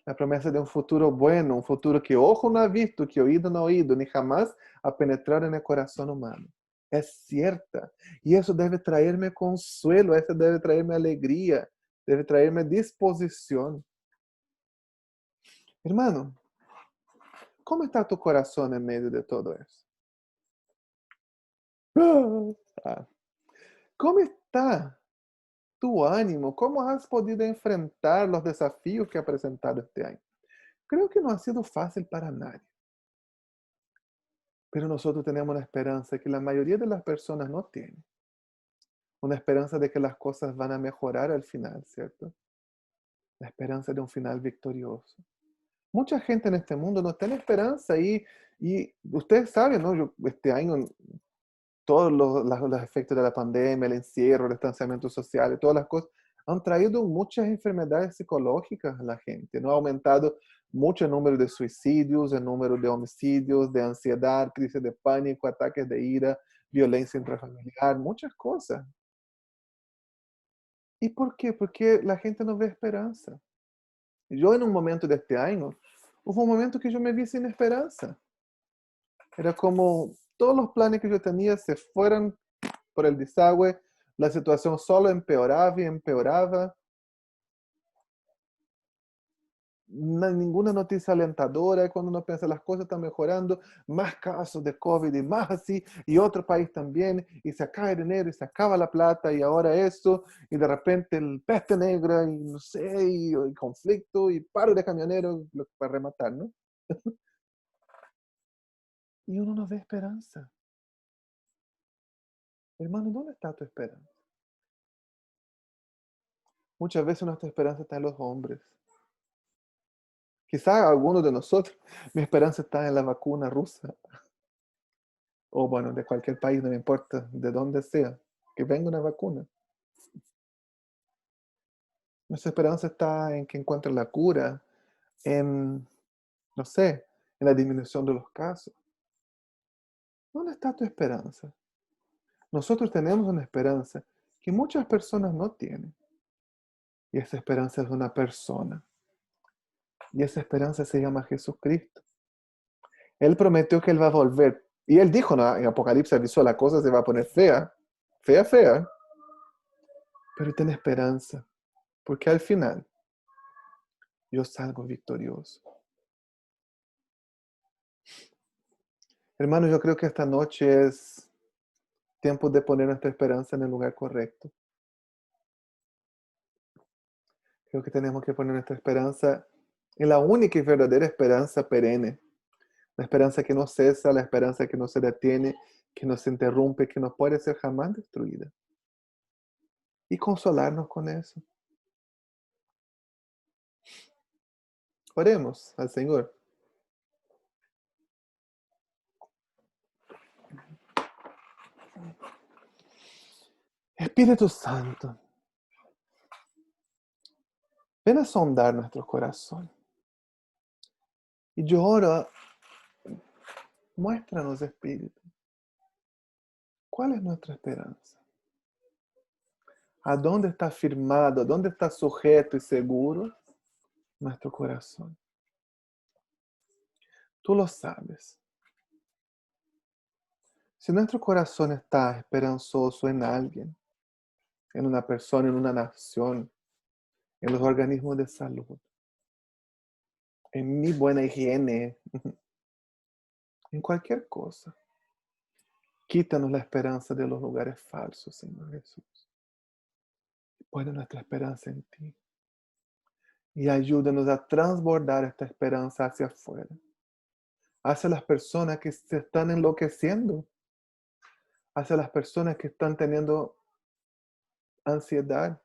la promesa de un futuro bueno, un futuro que ojo no ha visto, que oído no ha oído, ni jamás ha penetrado en el corazón humano, es cierta. Y eso debe traerme consuelo, eso debe traerme alegría, debe traerme disposición. Hermano, ¿cómo está tu corazón en medio de todo eso? Ah. ¿Cómo está tu ánimo? ¿Cómo has podido enfrentar los desafíos que ha presentado este año? Creo que no ha sido fácil para nadie. Pero nosotros tenemos una esperanza que la mayoría de las personas no tienen. Una esperanza de que las cosas van a mejorar al final, ¿cierto? La esperanza de un final victorioso. Mucha gente en este mundo no tiene esperanza y ustedes saben, ¿no? Este año, todos los efectos de la pandemia, el encierro, el distanciamiento social, todas las cosas, han traído muchas enfermedades psicológicas a la gente, ¿no? Ha aumentado mucho el número de suicidios, el número de homicidios, de ansiedad, crisis de pánico, ataques de ira, violencia intrafamiliar, muchas cosas. ¿Y por qué? Porque la gente no ve esperanza. Yo en un momento de este año, hubo un momento que yo me vi sin esperanza. Era como todos los planes que yo tenía se fueron por el desagüe, la situación solo empeoraba y empeoraba. Ninguna noticia alentadora, cuando uno piensa las cosas están mejorando, más casos de COVID y más así, y otro país también, y se acaba el dinero y se acaba la plata, y ahora esto, y de repente el peste negra, y no sé, y conflicto, y paro de camioneros para rematar, ¿no? Y uno no ve esperanza. Hermano, ¿dónde está tu esperanza? Muchas veces nuestra esperanza está en los hombres. Quizá algunos de nosotros, mi esperanza está en la vacuna rusa. O bueno, de cualquier país, no me importa, de dónde sea, que venga una vacuna. Nuestra esperanza está en que encuentren la cura, en, no sé, en la disminución de los casos. ¿Dónde está tu esperanza? Nosotros tenemos una esperanza que muchas personas no tienen. Y esa esperanza es una persona. Y esa esperanza se llama Jesucristo. Él prometió que Él va a volver. Y Él dijo, ¿no? En Apocalipsis avisó, la cosa se va a poner fea. Fea, fea. Pero ten esperanza. Porque al final, yo salgo victorioso. Hermano, yo creo que esta noche es tiempo de poner nuestra esperanza en el lugar correcto. Creo que tenemos que poner nuestra esperanza en la única y verdadera esperanza perenne. La esperanza que no cesa, la esperanza que no se detiene, que no se interrumpe, que no puede ser jamás destruida. Y consolarnos con eso. Oremos al Señor. Espíritu Santo, ven a sondar nuestro corazón. Y yo oro, muéstranos, Espíritu, ¿cuál es nuestra esperanza? ¿A dónde está firmado, a dónde está sujeto y seguro nuestro corazón? Tú lo sabes. Si nuestro corazón está esperanzoso en alguien, en una persona, en una nación, en los organismos de salud, en mi buena higiene, en cualquier cosa, quítanos la esperanza de los lugares falsos, Señor Jesús. Pon nuestra esperanza en ti. Y ayúdanos a transbordar esta esperanza hacia afuera. Hacia las personas que se están enloqueciendo. Hacia las personas que están teniendo ansiedad,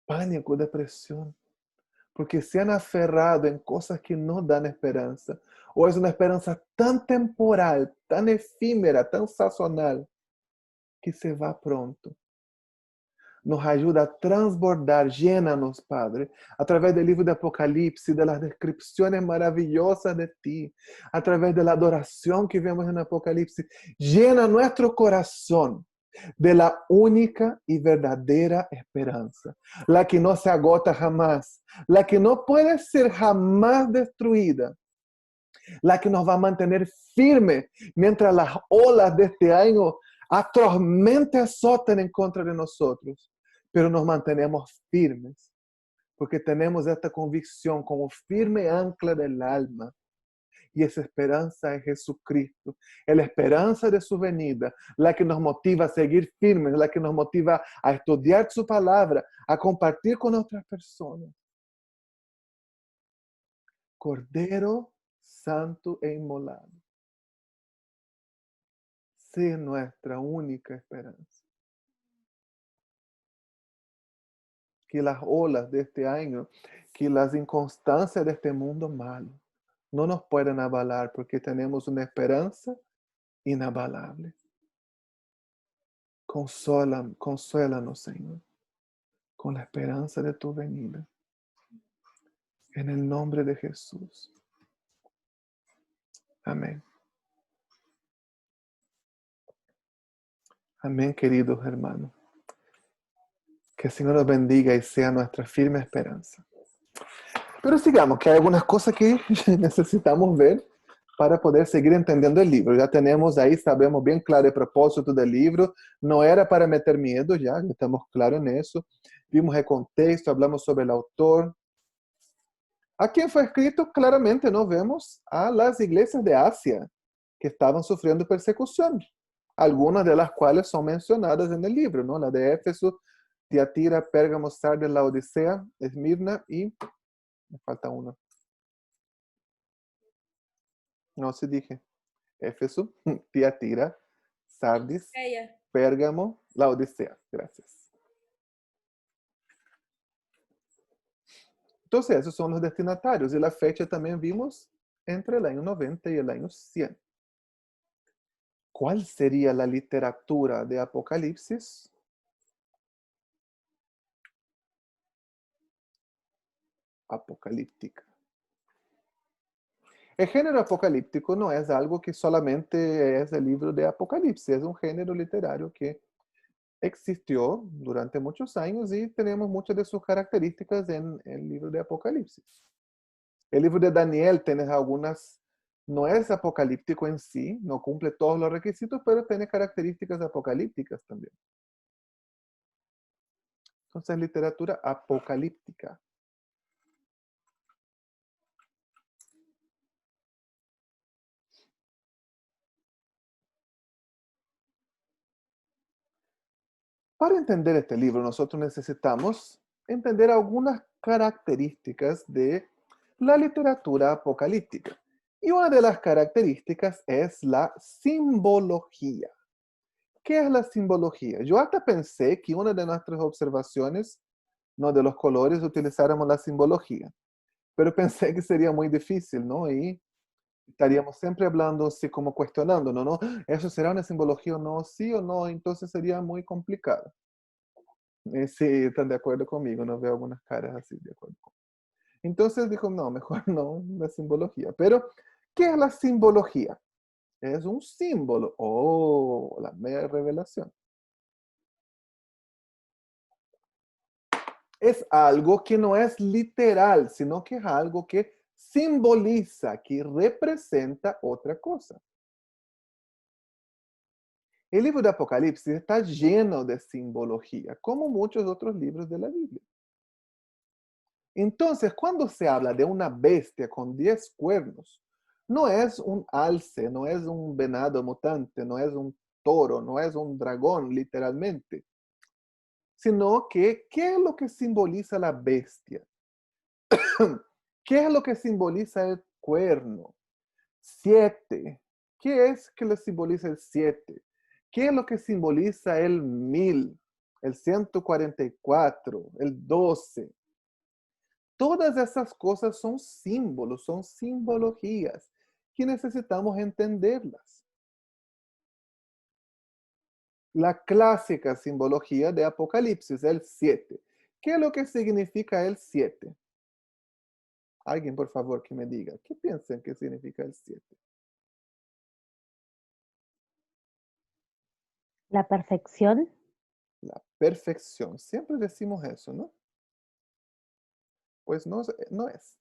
pánico, depresión. Porque se han aferrado en cosas que no dan esperanza. O es una esperanza tan temporal, tan efímera, tan sazonal, que se va pronto. Nos ayuda a transbordar, llénanos, Padre, a través del libro de Apocalipsis, de las descripciones maravillosas de ti, a través de la adoración que vemos en Apocalipsis. Llena nuestro corazón de la única y verdadera esperanza, la que no se agota jamás, la que no puede ser jamás destruida, la que nos va a mantener firme mientras las olas de este año atrozmente azotan en contra de nosotros, pero nos mantenemos firmes porque tenemos esta convicción como firme ancla del alma. Y esa esperanza es Jesucristo, es la esperanza de su venida, la que nos motiva a seguir firmes, la que nos motiva a estudiar su palabra, a compartir con otras personas. Cordero Santo e inmolado. Sea nuestra única esperanza. Que las olas de este año, que las inconstancias de este mundo malo, no nos puedan abalar porque tenemos una esperanza inabalable. Consuélanos, Señor, con la esperanza de tu venida. En el nombre de Jesús. Amén. Amén, queridos hermanos. Que el Señor nos bendiga y sea nuestra firme esperanza. Pero sigamos, que hay algunas cosas que necesitamos ver para poder seguir entendiendo el libro. Ya tenemos ahí, sabemos bien claro el propósito del libro. No era para meter miedo, ya estamos claros en eso. Vimos el contexto, hablamos sobre el autor. ¿A quién fue escrito? Claramente no vemos a las iglesias de Asia que estaban sufriendo persecución. Algunas de las cuales son mencionadas en el libro, ¿no? La de Éfeso, Tiatira, Pérgamo, Sardes, Laodicea, Esmirna y me falta uno. No, sí dije. Éfeso, Tiatira, Sardis, Pérgamo, Laodicea. Gracias. Entonces, esos son los destinatarios. Y la fecha también vimos entre el año 90 y el año 100. ¿Cuál sería la literatura de Apocalipsis? Apocalíptica. El género apocalíptico no es algo que solamente es el libro de Apocalipsis, es un género literario que existió durante muchos años y tenemos muchas de sus características en el libro de Apocalipsis. El libro de Daniel tiene algunas, no es apocalíptico en sí, no cumple todos los requisitos, pero tiene características apocalípticas también. Entonces, literatura apocalíptica. Para entender este libro, nosotros necesitamos entender algunas características de la literatura apocalíptica. Y una de las características es la simbología. ¿Qué es la simbología? Yo hasta pensé que una de nuestras observaciones, no de los colores, utilizáramos la simbología. Pero pensé que sería muy difícil, ¿no? Y estaríamos siempre hablando así como cuestionando, ¿no? ¿Eso será una simbología o no? ¿Sí o no? Entonces sería muy complicado. Sí, están de acuerdo conmigo, no veo algunas caras así de acuerdo. Entonces dijo, no, mejor no, la simbología. Pero, ¿qué es la simbología? Es un símbolo. Oh, la mera revelación. Es algo que no es literal, sino que es algo que simboliza, que representa otra cosa. El libro de Apocalipsis está lleno de simbología, como muchos otros libros de la Biblia. Entonces, cuando se habla de una bestia con 10 cuernos, no es un alce, no es un venado mutante, no es un toro, no es un dragón, literalmente. Sino que, ¿qué es lo que simboliza la bestia? ¿Qué es lo que simboliza el cuerno? 7. ¿Qué es que le simboliza el 7? ¿Qué es lo que simboliza el 1000, el 144, el 12? Todas esas cosas son símbolos, son simbologías que necesitamos entenderlas. La clásica simbología de Apocalipsis, el 7. ¿Qué es lo que significa el 7? Alguien, por favor, que me diga. ¿Qué piensan que significa el 7? La perfección. La perfección. Siempre decimos eso, ¿no? Pues no, no es.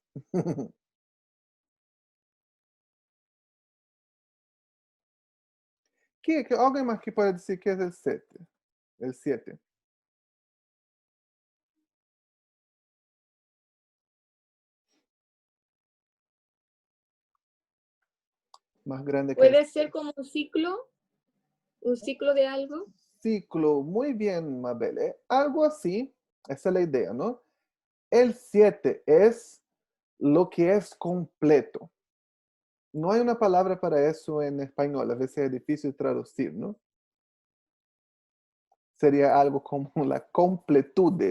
¿Alguien más que puede decir qué es el 7? El 7. más grande que ¿Puede ser como un ciclo de algo? ciclo. Muy bien, Mabel. Algo así, esa es la idea, ¿no? El 7 es lo que es completo. No hay una palabra para eso en español, a veces es difícil traducir, ¿no? Sería algo como la completud,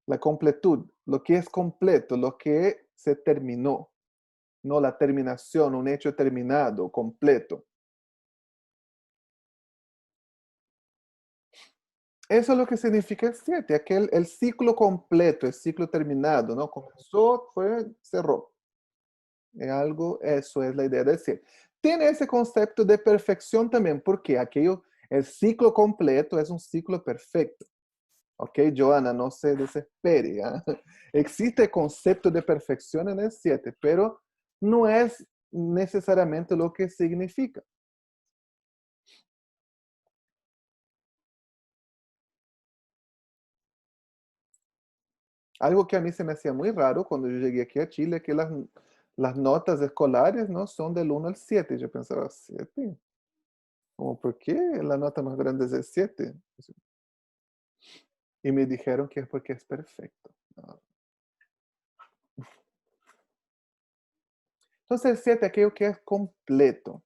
la completud, lo que es completo, lo que se terminó, no la terminación, un hecho terminado, completo. Eso es lo que significa el 7, el ciclo completo, el ciclo terminado, ¿no? Comenzó, fue, cerró. Es algo, eso es la idea del 7. Tiene ese concepto de perfección también, porque el ciclo completo es un ciclo perfecto. Ok, Joana, no se desespere. ¿Ah? Existe el concepto de perfección en el 7, pero no es necesariamente lo que significa. Algo que a mí se me hacía muy raro cuando yo llegué aquí a Chile, que las notas escolares, ¿no? Son del 1 al 7. Yo pensaba, ¿7? Como, ¿por qué la nota más grande es el 7? Y me dijeron que es porque es perfecto. Ah. Entonces el 7 es aquello que es completo.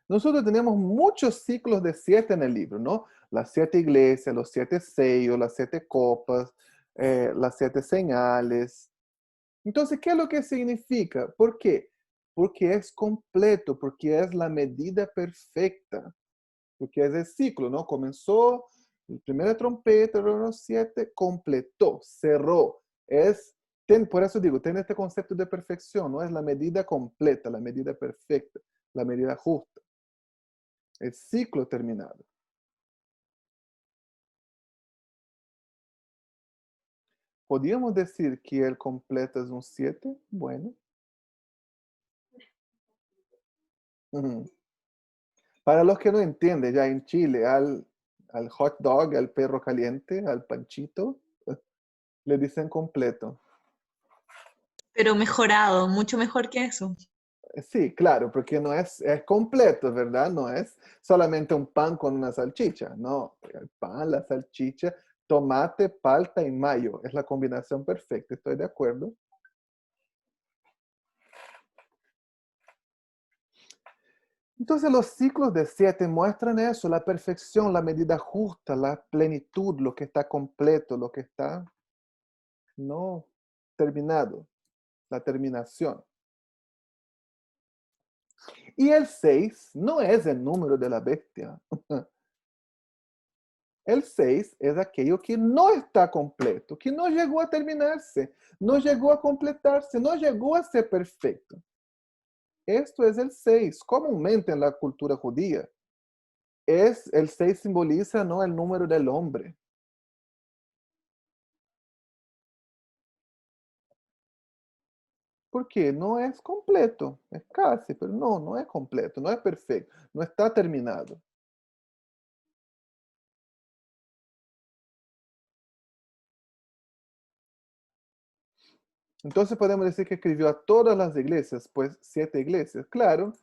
Nosotros tenemos muchos ciclos de 7 en el libro, ¿no? Las 7 iglesias, los 7 sellos, las 7 copas, las 7 señales. Entonces, ¿qué es lo que significa? ¿Por qué? Porque es completo, porque es la medida perfecta, porque es el ciclo, ¿no? Comenzó, la primera trompeta, los 7, completó, cerró. Por eso digo, tiene este concepto de perfección, ¿no? Es la medida completa, la medida perfecta, la medida justa. El ciclo terminado. ¿Podríamos decir que el completo es un 7? Bueno. Ujú. Para los que no entienden, ya en Chile, al hot dog, al perro caliente, al panchito, le dicen completo. Pero mejorado, mucho mejor que eso. Sí, claro, porque no es completo, ¿verdad? No es solamente un pan con una salchicha, no. El pan, la salchicha, tomate, palta y mayo. Es la combinación perfecta, estoy de acuerdo. Entonces los ciclos de 7 muestran eso, la perfección, la medida justa, la plenitud, lo que está completo, lo que está no terminado, la terminación. Y el 6 no es el número de la bestia. El 6 es aquello que no está completo, que no llegó a terminarse, no llegó a completarse, no llegó a ser perfecto. Esto es el 6, comúnmente en la cultura judía. El 6 simboliza, ¿no?, el número del hombre. Porque no es completo, es casi, pero no es completo, no es perfecto, no está terminado. Entonces podemos decir que escribió a todas las iglesias, pues 7 iglesias. Claro,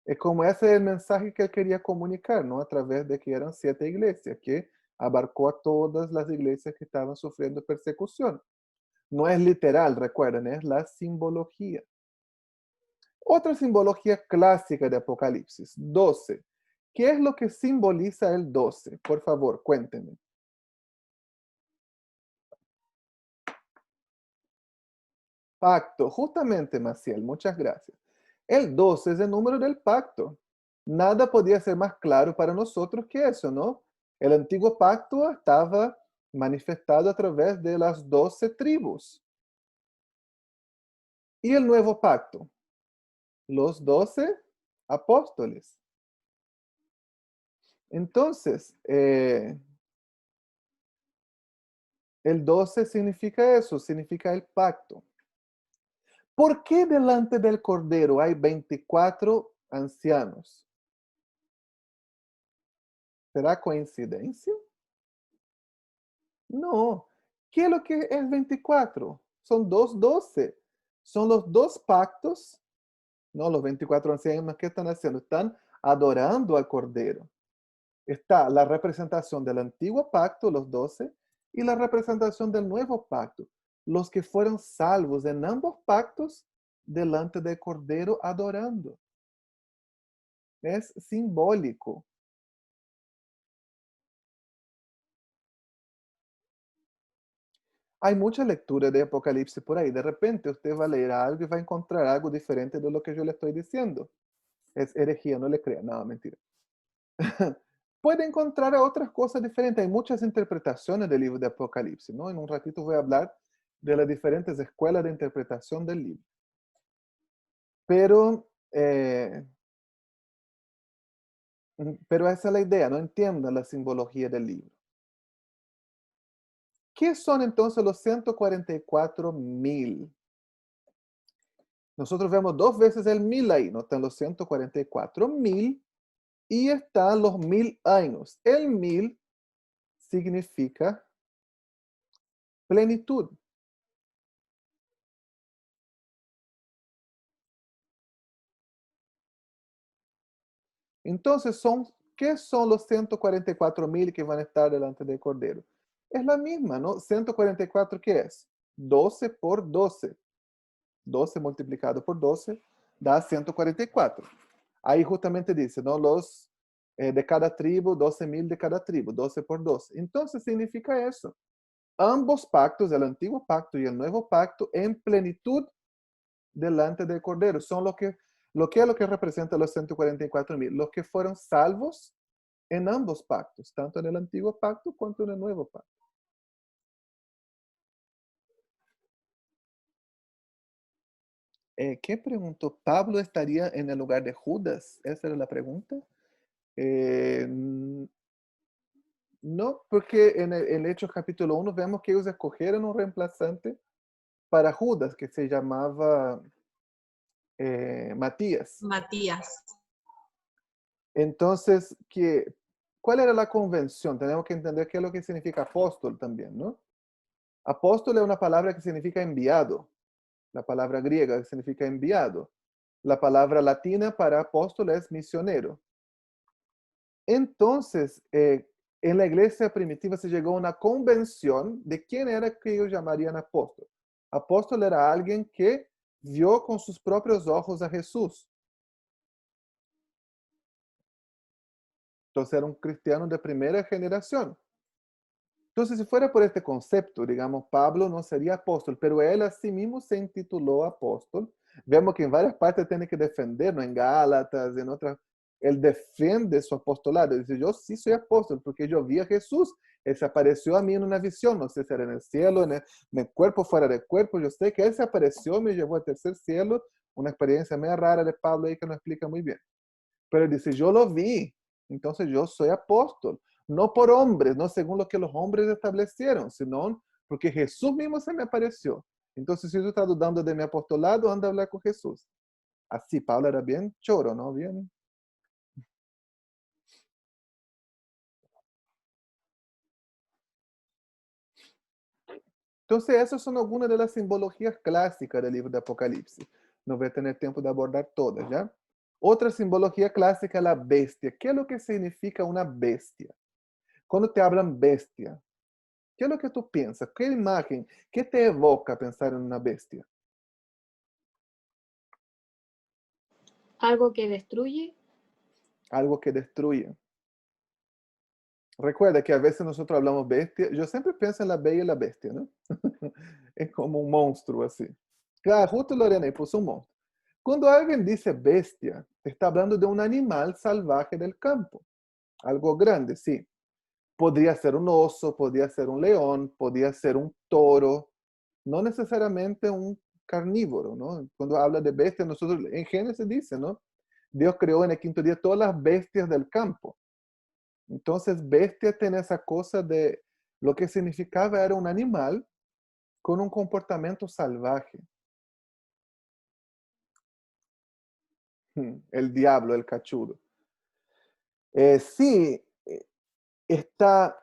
es como ese es el mensaje que él quería comunicar, ¿no? A través de que eran 7 iglesias, que abarcó a todas las iglesias que estaban sufriendo persecución. No es literal, recuerden, es la simbología. Otra simbología clásica de Apocalipsis, 12. ¿Qué es lo que simboliza el 12? Por favor, cuéntenme. Pacto, justamente, Maciel, muchas gracias. El 12 es el número del pacto. Nada podía ser más claro para nosotros que eso, ¿no? El antiguo pacto estaba manifestado a través de las 12 tribus. ¿Y el nuevo pacto? Los 12 apóstoles. Entonces, el 12 significa eso, significa el pacto. ¿Por qué delante del Cordero hay 24 ancianos? ¿Será coincidencia? No. ¿Qué es lo que es 24? Son 12. Son los 2 pactos ¿no? Los 24 ancianos, ¿qué están haciendo? Están adorando al Cordero. Está la representación del antiguo pacto, los 12, y la representación del nuevo pacto, los que fueron salvos en ambos pactos delante del Cordero adorando. Es simbólico. Hay mucha lectura de Apocalipsis por ahí. De repente usted va a leer algo y va a encontrar algo diferente de lo que yo le estoy diciendo. Es herejía, no le crea. No, mentira. Puede encontrar otras cosas diferentes. Hay muchas interpretaciones del libro de Apocalipsis, ¿no? En un ratito voy a hablar de las diferentes escuelas de interpretación del libro. Pero esa es la idea, no entiendan la simbología del libro. ¿Qué son entonces los 144,000? Nosotros vemos 2 veces el 1000 ahí, ¿no? Están los 144,000 y están los 1000 años. El 1000 significa plenitud. Entonces, ¿qué son los 144,000 que van a estar delante del Cordero? Es la misma, ¿no? 144, ¿qué es? 12 por 12. 12 multiplicado por 12 da 144. Ahí justamente dice, ¿no? Los de cada tribu, 12,000 de cada tribu, 12 por 12. Entonces significa eso. Ambos pactos, el antiguo pacto y el nuevo pacto, en plenitud delante del Cordero, son lo que representa los 144,000, los que fueron salvos en ambos pactos, tanto en el antiguo pacto cuanto en el nuevo pacto. ¿Qué preguntó? ¿Pablo estaría en el lugar de Judas? Esa era la pregunta. No, porque en el Hechos capítulo 1 vemos que ellos escogieron un reemplazante para Judas, que se llamaba Matías. Matías. Entonces, ¿cuál era la convención? Tenemos que entender qué es lo que significa apóstol también, ¿no? Apóstol es una palabra que significa enviado. La palabra griega significa enviado. La palabra latina para apóstol es misionero. Entonces, en la iglesia primitiva se llegó a una convención de quién era que ellos llamarían apóstol. Apóstol era alguien que vio con sus propios ojos a Jesús. Entonces era un cristiano de primera generación. Entonces, si fuera por este concepto, digamos, Pablo no sería apóstol, pero él a sí mismo se intituló apóstol. Vemos que en varias partes tiene que defender, ¿no? En Gálatas, en otras, él defiende su apostolado. Dice, yo sí soy apóstol porque yo vi a Jesús. Él se apareció a mí en una visión, no sé si era en el cielo, en el cuerpo, fuera del cuerpo. Yo sé que él se apareció, me llevó al tercer cielo. Una experiencia medio rara de Pablo ahí que no explica muy bien. Pero él dice, yo lo vi, entonces yo soy apóstol. No por hombres, no según lo que los hombres establecieron, sino porque Jesús mismo se me apareció. Entonces, si tú estás dudando de mi apostolado, anda a hablar con Jesús. Así, Pablo era bien choro, ¿no? Bien. Entonces, esas son algunas de las simbologías clásicas del libro de Apocalipsis. No voy a tener tiempo de abordar todas, ¿ya? Otra simbología clásica es la bestia. ¿Qué es lo que significa una bestia? Cuando te hablan bestia, ¿qué es lo que tú piensas? ¿Qué imagen? ¿Qué te evoca pensar en una bestia? Algo que destruye. Algo que destruye. Recuerda que a veces nosotros hablamos bestia. Yo siempre pienso en la bella y la bestia, ¿no? Es como un monstruo así. Claro, justo Lorena ahí puso un monstruo. Cuando alguien dice bestia, está hablando de un animal salvaje del campo. Algo grande, sí. Podría ser un oso, podría ser un león, podría ser un toro. No necesariamente un carnívoro, ¿no? Cuando habla de bestia, nosotros en Génesis dice, ¿no? Dios creó en el quinto día todas las bestias del campo. Entonces, bestia tiene esa cosa de lo que significaba era un animal con un comportamiento salvaje. El diablo, el cachudo. Sí, está.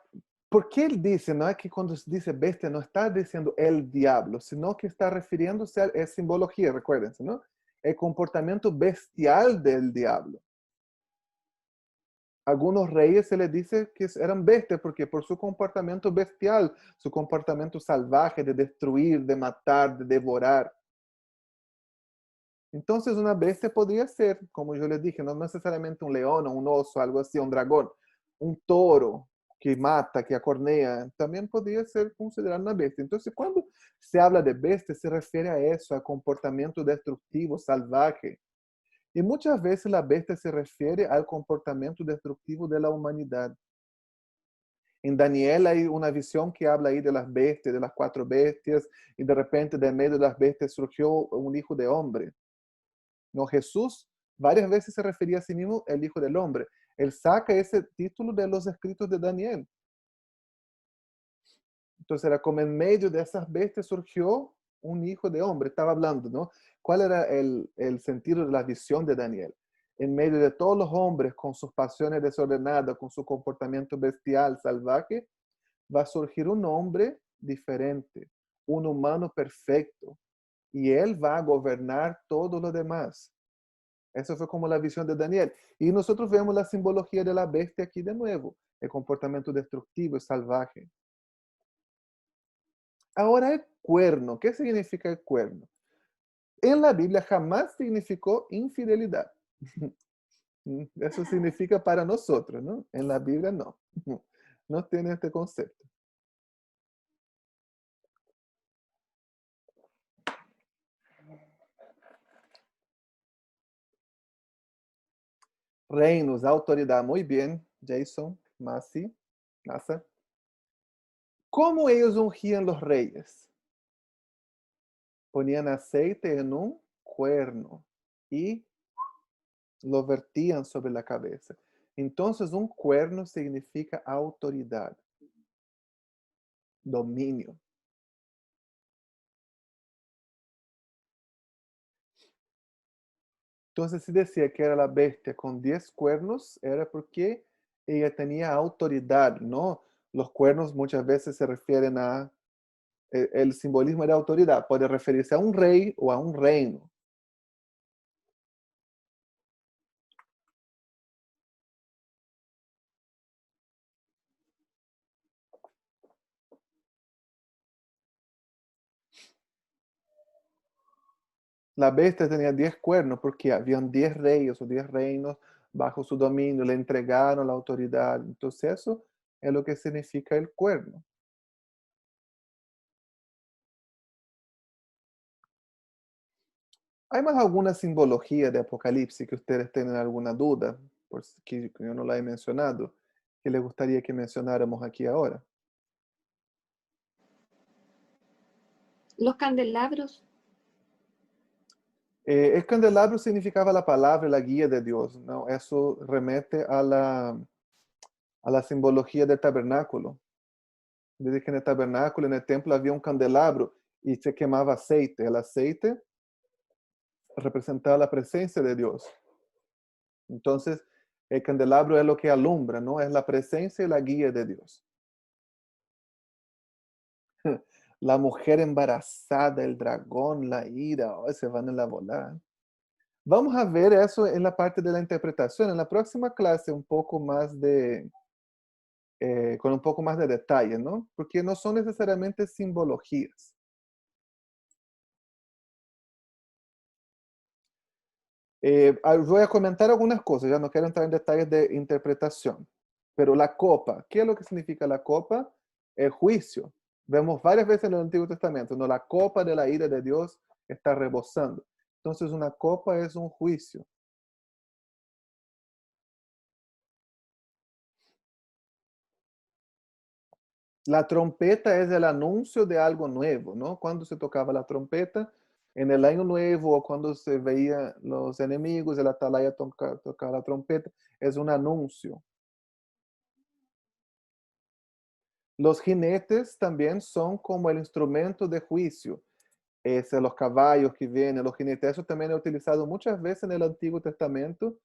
¿Por qué él dice? No es que cuando dice bestia no está diciendo el diablo, sino que está refiriéndose a simbología, recuérdense, ¿no? el comportamiento bestial del diablo. Algunos reyes se les dice que eran bestias porque por su comportamiento bestial, su comportamiento salvaje de destruir, de matar, de devorar. Entonces una bestia podría ser, como yo les dije, no necesariamente un león o un oso, algo así, un dragón, un toro que mata, que acornea, también podría ser considerado una bestia. Entonces cuando se habla de bestia, se refiere a eso, a comportamiento destructivo, salvaje. Y muchas veces la bestia se refiere al comportamiento destructivo de la humanidad. En Daniel hay una visión que habla ahí de las bestias, de las 4 bestias, y de repente de medio de las bestias surgió un hijo de hombre. No, Jesús varias veces se refería a sí mismo el hijo del hombre. Él saca ese título de los escritos de Daniel. Entonces era como en medio de esas bestias surgió un hijo de hombre. Estaba hablando, ¿no? ¿Cuál era el sentido de la visión de Daniel? En medio de todos los hombres con sus pasiones desordenadas, con su comportamiento bestial, salvaje, va a surgir un hombre diferente, un humano perfecto. Y él va a gobernar todo lo demás. Esa fue como la visión de Daniel. Y nosotros vemos la simbología de la bestia aquí de nuevo, el comportamiento destructivo y salvaje. Ahora el cuerno, ¿qué significa el cuerno? En la Biblia jamás significó infidelidad. Eso significa para nosotros, ¿no? En la Biblia no. No tiene este concepto. Reinos, autoridad. Muy bien, Jason, Massa. ¿Cómo ellos ungían los reyes? Ponían aceite en un cuerno y lo vertían sobre la cabeza. Entonces, un cuerno significa autoridad, dominio. Entonces, si decía que era la bestia con 10 cuernos, era porque ella tenía autoridad, ¿no? Los cuernos muchas veces se refieren a el simbolismo de autoridad. Puede referirse a un rey o a un reino. La bestia tenía 10 cuernos porque habían 10 reyes o 10 reinos bajo su dominio, le entregaron la autoridad. Entonces eso es lo que significa el cuerno. ¿Hay más alguna simbología de Apocalipsis que ustedes tienen alguna duda? Por que yo no la he mencionado, que les gustaría que mencionáramos aquí ahora. Los candelabros. El candelabro significaba la palabra, la guía de Dios, ¿no? Eso remete a la simbología del tabernáculo. Dice que en el tabernáculo, en el templo, había un candelabro y se quemaba aceite. El aceite representaba la presencia de Dios. Entonces, el candelabro es lo que alumbra, ¿no? Es la presencia y la guía de Dios. La mujer embarazada, el dragón, la ira, oh, se van en la volada. Vamos a ver eso en la parte de la interpretación. En la próxima clase, un poco más con un poco más de detalle, ¿no? Porque no son necesariamente simbologías. Voy a comentar algunas cosas, ya no quiero entrar en detalles de interpretación. Pero la copa, ¿qué es lo que significa la copa? El juicio. Vemos varias veces en el Antiguo Testamento, ¿no? La copa de la ira de Dios está rebosando. Entonces una copa es un juicio. La trompeta es el anuncio de algo nuevo, ¿no? Cuando se tocaba la trompeta, en el año nuevo o cuando se veían los enemigos, el atalaya tocaba la trompeta, es un anuncio. Los jinetes también son como el instrumento de juicio. Los caballos que vienen, los jinetes, eso también es utilizado muchas veces en el Antiguo Testamento,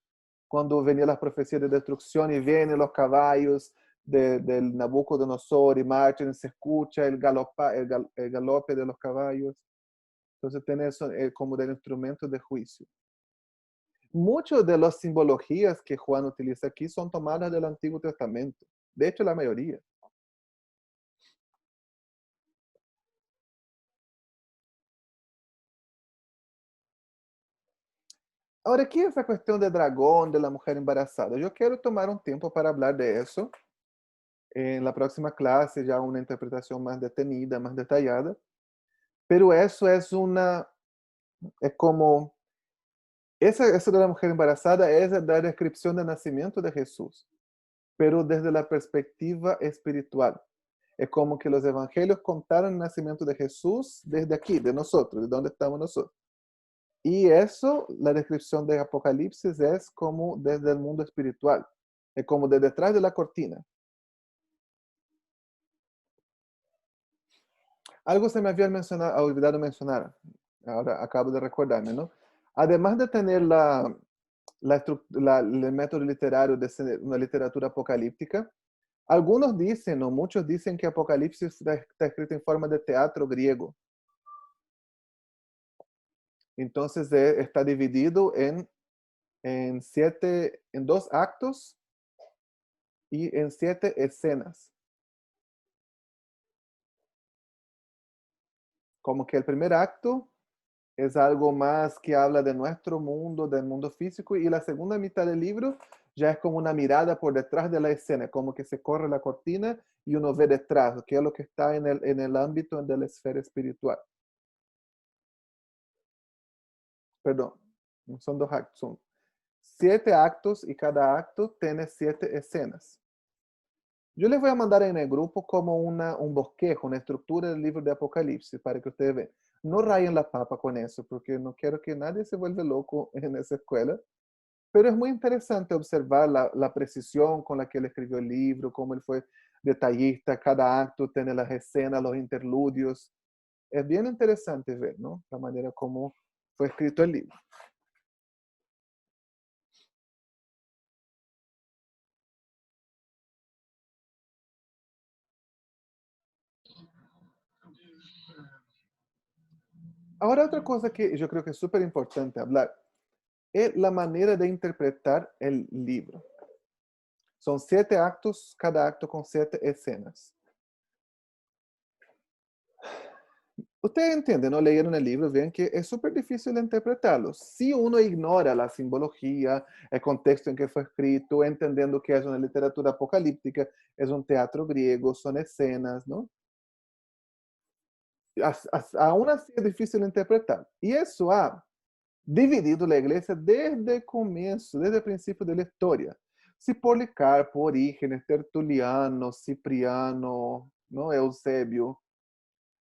cuando venían las profecías de destrucción y vienen los caballos del Nabucodonosor y marchan, se escucha el galope de los caballos. Entonces tiene eso como del instrumento de juicio. Muchas de las simbologías que Juan utiliza aquí son tomadas del Antiguo Testamento. De hecho, la mayoría. Ahora, ¿qué es esa cuestión del dragón, de la mujer embarazada? Yo quiero tomar un tiempo para hablar de eso. En la próxima clase ya una interpretación más detenida, más detallada. Pero eso es como, eso de la mujer embarazada es la descripción del nacimiento de Jesús, pero desde la perspectiva espiritual. Es como que los evangelios contaron el nacimiento de Jesús desde aquí, de nosotros, de donde estamos nosotros. Y eso, la descripción de Apocalipsis es como desde el mundo espiritual, es como de detrás de la cortina. Algo se me había olvidado mencionar, ahora acabo de recordarme, ¿no? Además de tener el método literario de una literatura apocalíptica, algunos dicen, o muchos dicen que Apocalipsis está escrito en forma de teatro griego. Entonces está dividido en 2 actos y en 7 escenas. Como que el primer acto es algo más que habla de nuestro mundo, del mundo físico, y la segunda mitad del libro ya es como una mirada por detrás de la escena, como que se corre la cortina y uno ve detrás, que es lo que está en el ámbito de la esfera espiritual. Perdón, no son 2 actos, son 7 actos y cada acto tiene 7 escenas. Yo les voy a mandar en el grupo como un bosquejo, una estructura del libro de Apocalipsis para que ustedes vean. No rayen la papa con eso, porque no quiero que nadie se vuelva loco en esa escuela. Pero es muy interesante observar la precisión con la que él escribió el libro, cómo él fue detallista, cada acto tiene las escenas, los interludios. Es bien interesante ver, ¿no? La manera como fue escrito el libro. Ahora otra cosa que yo creo que es súper importante hablar es la manera de interpretar el libro. Son 7 actos, cada acto con 7 escenas. Ustedes entienden, ¿no? Leyeron el libro, ven que es súper difícil interpretarlo. Si uno ignora la simbología, el contexto en que fue escrito, entendiendo que es una literatura apocalíptica, es un teatro griego, son escenas, ¿no? Aún así es difícil interpretar. Y eso ha dividido la iglesia desde el comienzo, desde el principio de la historia. Si Policarpo, Orígenes, Tertuliano, Cipriano, ¿no? Eusebio,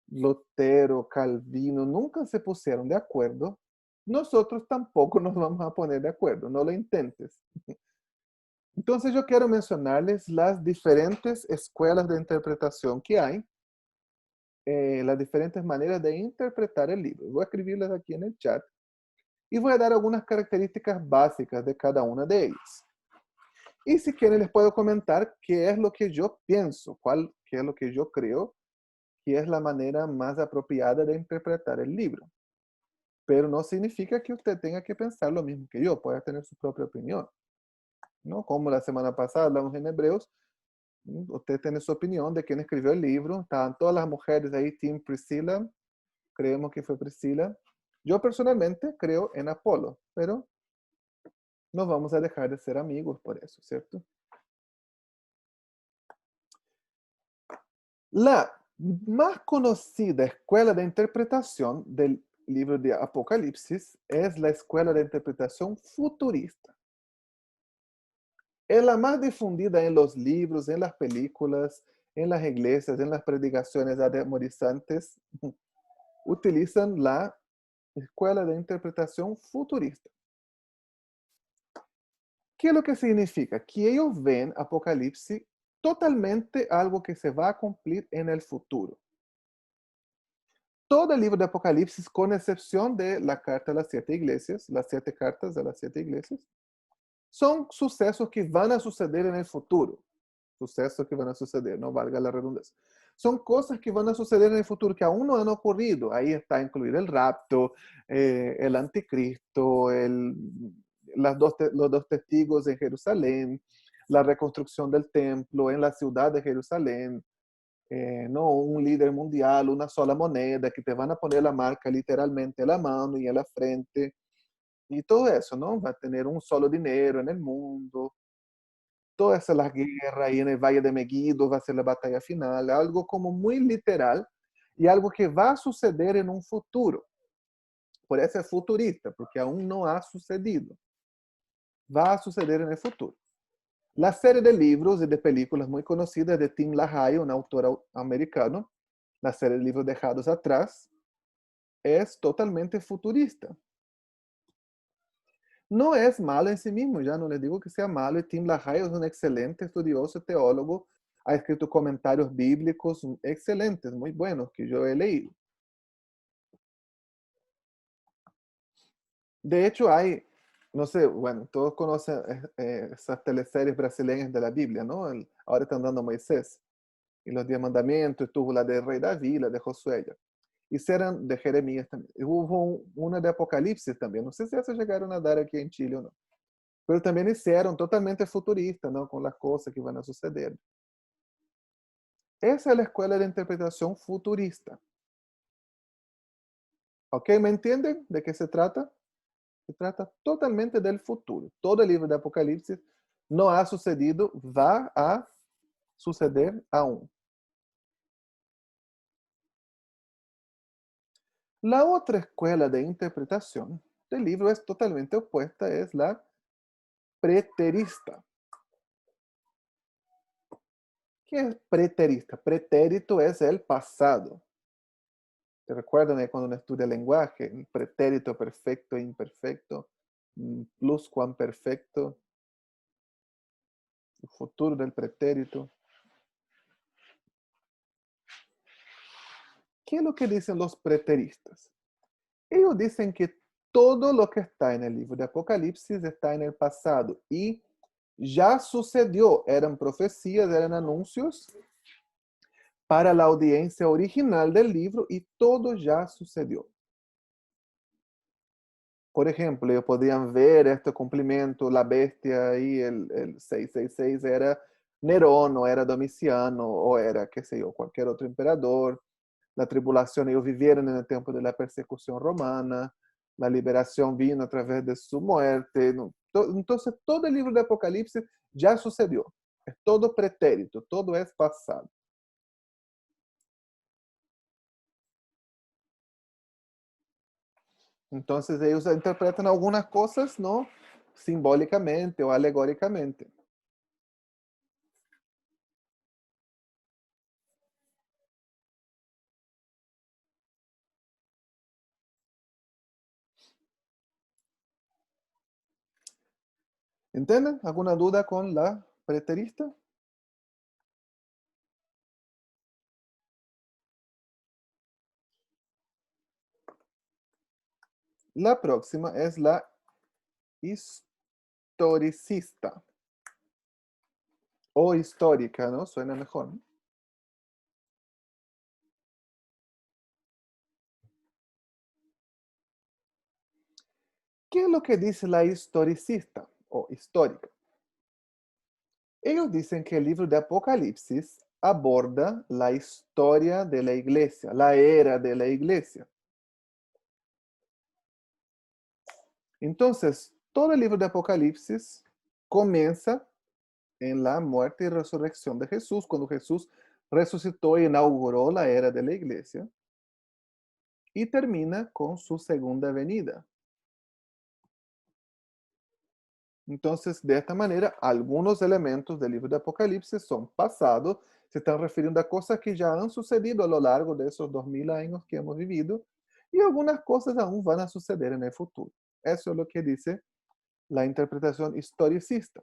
Lutero, Calvino, nunca se pusieron de acuerdo, nosotros tampoco nos vamos a poner de acuerdo, no lo intentes. Entonces yo quiero mencionarles las diferentes escuelas de interpretación que hay, las diferentes maneras de interpretar el libro. Voy a escribirlas aquí en el chat y voy a dar algunas características básicas de cada una de ellas. Y si quieren les puedo comentar qué es lo que yo pienso, qué es lo que yo creo que es la manera más apropiada de interpretar el libro. Pero no significa que usted tenga que pensar lo mismo que yo, puede tener su propia opinión, ¿no? Como la semana pasada hablamos en Hebreos, usted tiene su opinión de quién escribió el libro, estaban todas las mujeres ahí, Team Priscila, creemos que fue Priscila. Yo personalmente creo en Apolo, pero no vamos a dejar de ser amigos por eso, ¿cierto? La más conocida escuela de interpretación del libro de Apocalipsis es la escuela de interpretación futurista. Es la más difundida en los libros, en las películas, en las iglesias, en las predicaciones atemorizantes. Utilizan la escuela de interpretación futurista. ¿Qué es lo que significa? Que ellos ven Apocalipsis totalmente algo que se va a cumplir en el futuro. Todo el libro de Apocalipsis, con excepción de la carta a las 7 iglesias, las 7 cartas de las 7 iglesias, son sucesos que van a suceder en el futuro. Sucesos que van a suceder, no valga la redundancia. son cosas que van a suceder en el futuro que aún no han ocurrido. Ahí está incluido el rapto, el anticristo, los dos testigos en Jerusalén, la reconstrucción del templo en la ciudad de Jerusalén, ¿no? Un líder mundial, una sola moneda, que te van a poner la marca literalmente en la mano y en la frente, y todo eso, ¿no? Va a tener un solo dinero en el mundo. Toda essa la guerra aí no Valle de Megiddo vai ser a batalha final, algo como muito literal e algo que vai suceder em um futuro. Por isso é futurista, porque aún não ha sucedido. Vai suceder no futuro. A série de livros e de películas muito conhecida de Tim LaHaye, um autor americano, a série de livros Deixados Atrás, é totalmente futurista. Não é malo em si mesmo, já não lhe digo que seja malo, e Tim LaHaye é um excelente estudioso, teólogo, ha escrito comentários bíblicos excelentes, muito buenos, que eu he leído. De hecho, hay, no sé, bueno, todos conocen esas teleseries brasileñas de la Biblia, ¿no? Ahora están dando Moisés, y los 10 mandamientos, tuvo la de Rey David, la de Josué. Hicieron de Jeremías también. Hubo una de Apocalipsis también. No sé si eso llegaron a dar aquí en Chile o no. Pero también hicieron totalmente futurista, ¿no? Con las cosas que van a suceder. Esa es la escuela de interpretación futurista. ¿Ok? ¿Me entienden de qué se trata? Se trata totalmente del futuro. Todo el libro de Apocalipsis no ha sucedido, va a suceder aún. La otra escuela de interpretación del libro es totalmente opuesta, es la preterista. ¿Qué es preterista? Pretérito es el pasado. ¿Te recuerdan cuando uno estudia lenguaje? Pretérito perfecto e imperfecto, pluscuamperfecto, el futuro del pretérito. ¿Qué es lo que dicen los preteristas? Ellos dicen que todo lo que está en el libro de Apocalipsis está en el pasado y ya sucedió. Eran profecías, eran anuncios para la audiencia original del libro y todo ya sucedió. Por ejemplo, ellos podían ver este cumplimiento, la bestia y el 666 era Nerón, o era Domiciano, o era, qué sé yo, cualquier otro emperador. La tribulación, ellos vivieron en el tiempo de la persecución romana, la liberación vino a través de su muerte. Entonces, todo el libro de Apocalipsis ya sucedió. Es todo pretérito, todo es pasado. Entonces, ellos interpretan algunas cosas, ¿no? Simbólicamente o alegóricamente. ¿Entienden? ¿Alguna duda con la preterista? La próxima es la historicista. O histórica, ¿no? Suena mejor, ¿no? ¿Qué es lo que dice la historicista o histórica? Ellos dicen que el libro de Apocalipsis aborda la historia de la iglesia, la era de la iglesia. Entonces, todo el libro de Apocalipsis comienza en la muerte y resurrección de Jesús, cuando Jesús resucitó y inauguró la era de la iglesia, y termina con su segunda venida. Entonces, de esta manera, algunos elementos del libro de Apocalipsis son pasados, se están refiriendo a cosas que ya han sucedido a lo largo de esos 2000 años que hemos vivido, y algunas cosas aún van a suceder en el futuro. Eso es lo que dice la interpretación historicista.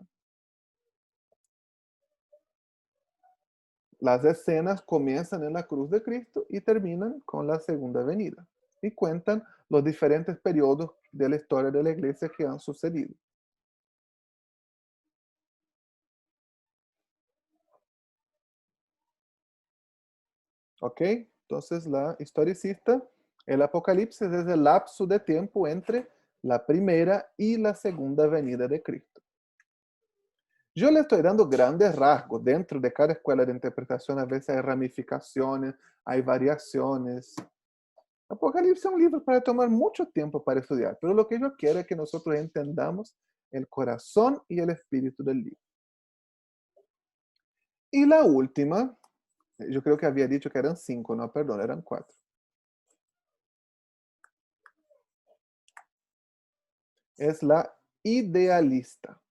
Las escenas comienzan en la cruz de Cristo y terminan con la segunda venida, y cuentan los diferentes periodos de la historia de la iglesia que han sucedido. ¿Ok? Entonces la historicista, el Apocalipsis es el lapso de tiempo entre la primera y la segunda venida de Cristo. Yo le estoy dando grandes rasgos. Dentro de cada escuela de interpretación a veces hay ramificaciones, hay variaciones. Apocalipsis es un libro para tomar mucho tiempo para estudiar, pero lo que yo quiero es que nosotros entendamos el corazón y el espíritu del libro. Y la última, yo creo que había dicho que eran 5, no, perdón, eran 4. Es la idealista.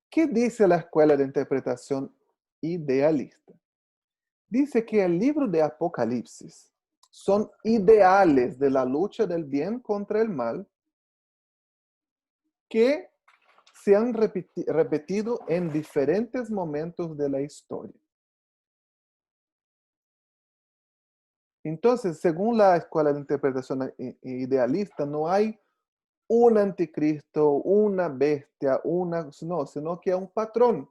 ¿Qué dice la escuela de interpretación idealista? Dice que el libro de Apocalipsis son ideales de la lucha del bien contra el mal que se han repetido en diferentes momentos de la historia. Entonces, según la escuela de interpretación idealista, no hay un anticristo, una bestia, no, sino que hay un patrón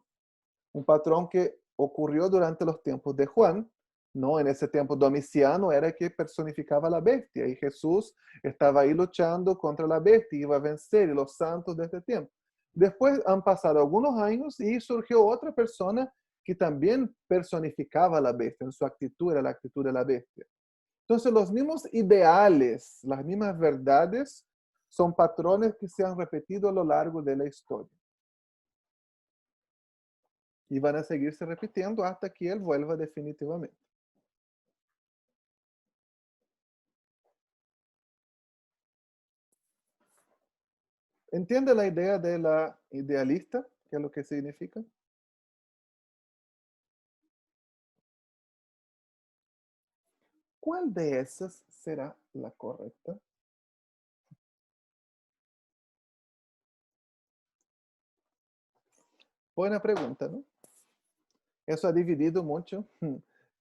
que ocurrió durante los tiempos de Juan, ¿no? En ese tiempo Domiciano era que personificaba la bestia y Jesús estaba ahí luchando contra la bestia y iba a vencer, y los santos de este tiempo. Después han pasado algunos años y surgió otra persona que también personificaba la bestia, en su actitud era la actitud de la bestia. Entonces los mismos ideales, las mismas verdades son patrones que se han repetido a lo largo de la historia. Y van a seguirse repitiendo hasta que Él vuelva definitivamente. ¿Entiende la idea de la idealista? ¿Qué es lo que significa? ¿Cuál de esas será la correcta? Buena pregunta, ¿no? Eso ha dividido mucho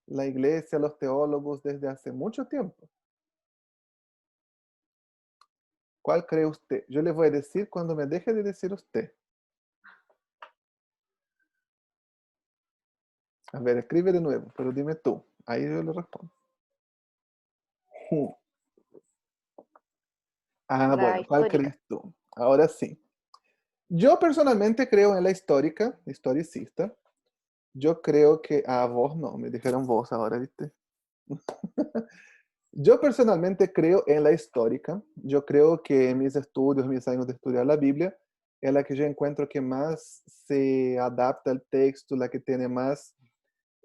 la iglesia, los teólogos desde hace mucho tiempo. ¿Cuál cree usted? Yo le voy a decir cuando me deje de decir usted. A ver, escribe de nuevo, pero dime tú. Ahí yo le respondo. Ah, bueno, ¿cuál crees tú? Ahora sí. Yo personalmente creo en la historicista. Yo creo que, vos no, me dijeron vos ahora, ¿viste? Yo personalmente creo en la histórica. Yo creo que en mis estudios, mis años de estudiar la Biblia, es la que yo encuentro que más se adapta al texto, la que tiene más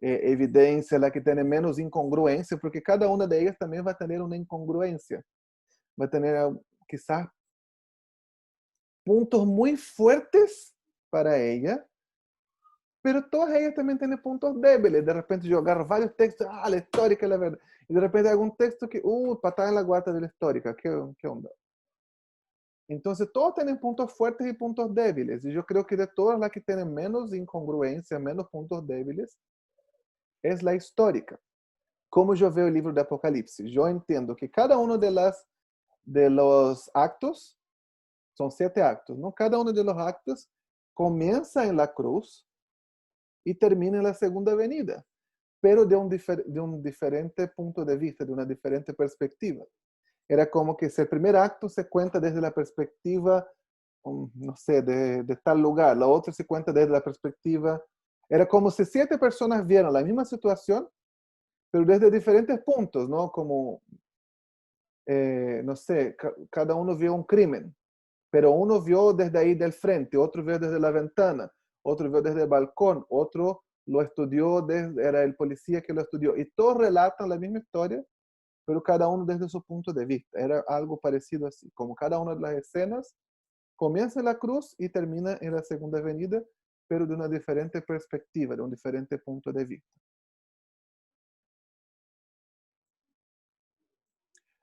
evidencia, la que tiene menos incongruencia, porque cada una de ellas también va a tener una incongruencia. Va a tener quizás puntos muy fuertes para ella, pero todas ellas también tienen puntos débiles. De repente yo agarro varios textos, la histórica es la verdad. Y de repente hay algún texto que, patada en la guata de la histórica, ¿qué onda? Entonces todos tienen puntos fuertes y puntos débiles. Y yo creo que de todas las que tienen menos incongruencia, menos puntos débiles, es la histórica. Como yo veo el libro de Apocalipsis, yo entiendo que cada uno de los actos, son 7 actos, ¿no? Cada uno de los actos comienza en la cruz y termina en la segunda venida, pero de un diferente punto de vista, de una diferente perspectiva. Era como que si el primer acto se cuenta desde la perspectiva, no sé, de tal lugar, la otra se cuenta desde la perspectiva, era como si 7 personas vieran la misma situación, pero desde diferentes puntos, ¿no? Como, no sé, cada uno vio un crimen, pero uno vio desde ahí del frente, otro vio desde la ventana, otro vio desde el balcón, otro lo estudió, era el policía que lo estudió, y todos relatan la misma historia, pero cada uno desde su punto de vista. Era algo parecido así, como cada una de las escenas comienza en la cruz y termina en la segunda venida, pero de una diferente perspectiva, de un diferente punto de vista.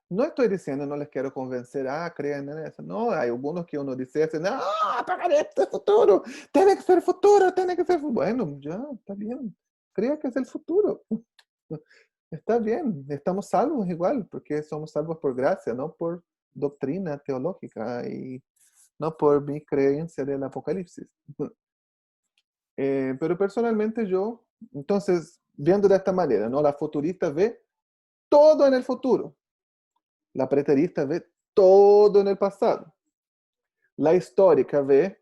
No estoy diciendo, no les quiero convencer, crean en eso. No, hay algunos que uno dice, no, apagar esto es futuro, tiene que ser futuro, tiene que ser futuro. Bueno, ya, está bien, crea que es el futuro. Está bien, estamos salvos igual, porque somos salvos por gracia, no por doctrina teológica y no por mi creencia del Apocalipsis. Pero personalmente yo, entonces, viendo de esta manera, ¿no? La futurista ve todo en el futuro. La preterista ve todo en el pasado. La histórica ve